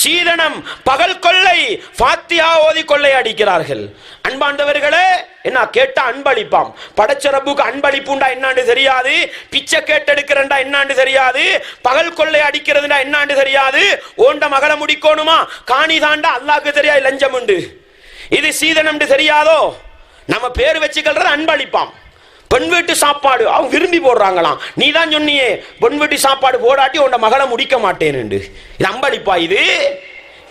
சீதனம், பகல் கொள்ளை, ஃபாத்தியா ஓதி கொள்ளை அடிக்கிறார்கள். அன்பாண்டவர்களே, என்ன கேட்டா அன்பளிப்பாம். படைச்ச ரப்புக்கு அன்பளிப்புண்டா என்னான்னு தெரியாது, பிச்சை கேட்டெடுக்கிறண்டா என்னான்னு தெரியாது, பகல் கொள்ளை அடிக்கிறதுண்டா என்னான்னு தெரியாது. ஓண்ட மகளை முடிக்கணுமா, காணி தாண்டா அல்லாஹ்க்கு தெரியாது, லஞ்சம் உண்டு. இது சீதனம் தெரியாதோ? நம்ம பேர் வச்சுக்கிறது அன்பளிப்பாம். பெண் வீட்டு சாப்பாடு அவங்க விரும்பி போடுறாங்களாம். நீ தான் சொன்னியே பெண் வீட்டு சாப்பாடு போடாட்டி உன்னை மகளை முடிக்க மாட்டேன். இது அன்பளிப்பா? இது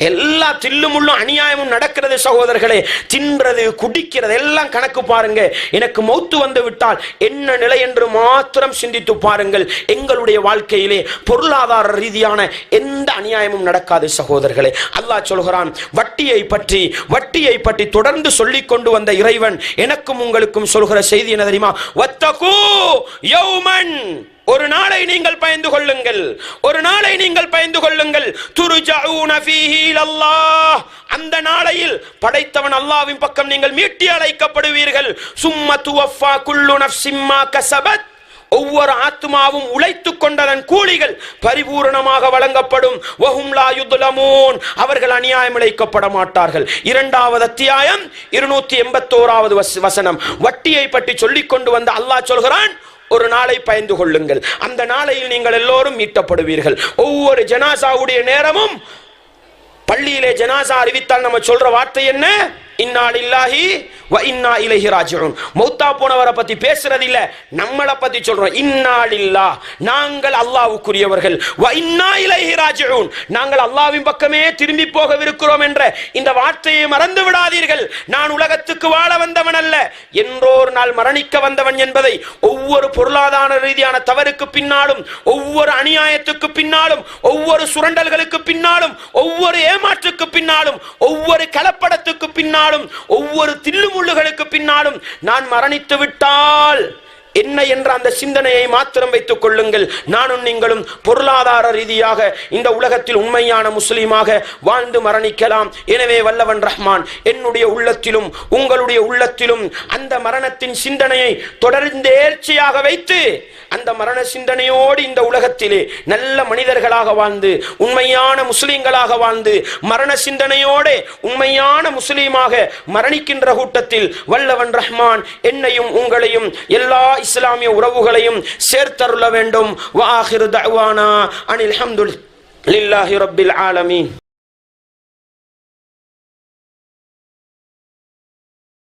எல்லா தில்லுமுள்ளும் அநியாயமும் நடக்கிறது சகோதரர்களே. தின்றது குடிக்கிறது எல்லாம் கணக்கு பாருங்க. எனக்கு மௌத்து வந்து விட்டால் என்ன நிலை என்று மாத்திரம் சிந்தித்து பாருங்கள். எங்களுடைய வாழ்க்கையிலே பொருளாதார ரீதியான எந்த அநியாயமும் நடக்காது சகோதரர்களே. அல்லாஹ் சொல்கிறான், வட்டியை பற்றி தொடர்ந்து சொல்லிக் கொண்டு வந்த இறைவன் எனக்கும் உங்களுக்கும் சொல்கிற செய்தி என்ன தெரியுமா? வத்தகு யௌமன், ஒரு நாளை நீங்கள் பயந்து கொள்ளுங்கள், ஒரு நாளை நீங்கள் பயந்து கொள்ளுங்கள். துர்ஜஊன ஃபீஹி இலல்லாஹ், அந்த நாளையில் படைத்தவன் அல்லாஹ்வின் பக்கம் நீங்கள் மீட்டி அழைக்கப்படுவீர்கள். சும்ம துவஃபா குல்லு நஃப்ஸின் மா கஸபத், ஒவ்வொரு ஆத்மாவும் உழைத்துக் கொண்டதன் கூலிகள் பரிபூரணமாக வழங்கப்படும். வஹும் லா யுத்லமூன், அவர்கள் அநியாயம் இழைக்கப்பட மாட்டார்கள். 2வது அத்தியாயம் 281வது வசனம். வட்டியை பற்றி சொல்லிக் கொண்டு வந்த அல்லாஹ் சொல்கிறான், ஒரு நாளை பயந்து கொள்ளுங்கள், அந்த நாளையில் நீங்கள் எல்லோரும் மீட்டப்படுவீர்கள். ஒவ்வொரு ஜனாசாவுடைய நேரமும் பள்ளியிலே ஜனாசா அறிவித்தால் நம்ம சொல்ற வார்த்தை என்ன? இன்னா லில்லாஹி வ இன்னா இலைஹி ராஜிஊன். மௌத்தா போனவரை பத்தி பேசுறது இல்ல, நம்மளை பத்தி சொல்றோம். இன்னா லில்லாஹ், நாங்கள் அல்லாஹ்வுக்குரியவர்கள், வ இன்னா இலைஹி ராஜிஊன், நாங்கள் அல்லாஹ்வின் பக்கமே திரும்பி போகவிருக்கிறோம் என்ற இந்த வார்த்தையை மறந்து விடாதீர்கள். நான் உலகத்துக்கு வாழ வந்தவன் அல்ல, என்றோர் நாள் மரணிக்க வந்தவன் என்பதை ஒவ்வொரு பொருளாதார ரீதியான தவறுக்கு பின்னாலும், ஒவ்வொரு அநியாயத்துக்கு பின்னாலும், ஒவ்வொரு சுரண்டல்களுக்கு பின்னாலும், ஒவ்வொரு ஏமாற்றுக்கு பின்னாலும், ஒவ்வொரு கலப்படத்துக்கு பின்னாலும், ஒவ்வொரு தில்லுமுள்ளுகளுக்கு பின்னாலும் நான் மரணித்து விட்டால் என்ன என்ற அந்த சிந்தனையை மாத்திரம் வைத்துக் கொள்ளுங்கள். நானும் நீங்களும் பொருளாதார ரீதியாக இந்த உலகத்தில் உண்மையான முஸ்லீமாக வாழ்ந்து மரணிக்கலாம். எனவே வல்லவன் ரஹ்மான் என்னுடைய உள்ளத்திலும் உங்களுடைய உள்ளத்திலும் அந்த மரணத்தின் சிந்தனையை தொடர்ந்தேர்ச்சியாக வைத்து அந்த மரண சிந்தனையோடு இந்த உலகத்திலே நல்ல மனிதர்களாக வாழ்ந்து உண்மையான முஸ்லீம்களாக வாழ்ந்து மரண சிந்தனையோடு உண்மையான முஸ்லீமாக மரணிக்கின்ற கூட்டத்தில் வல்லவன் ரஹ்மான் என்னையும் உங்களையும் எல்லா இஸ்லாமிய உறவுகளையும் சேர்த்தருள வேண்டும். வ ஆகிரு தஅவானா அனில் ஹம்துலில்லாஹி ரப்பில் ஆலமீன்.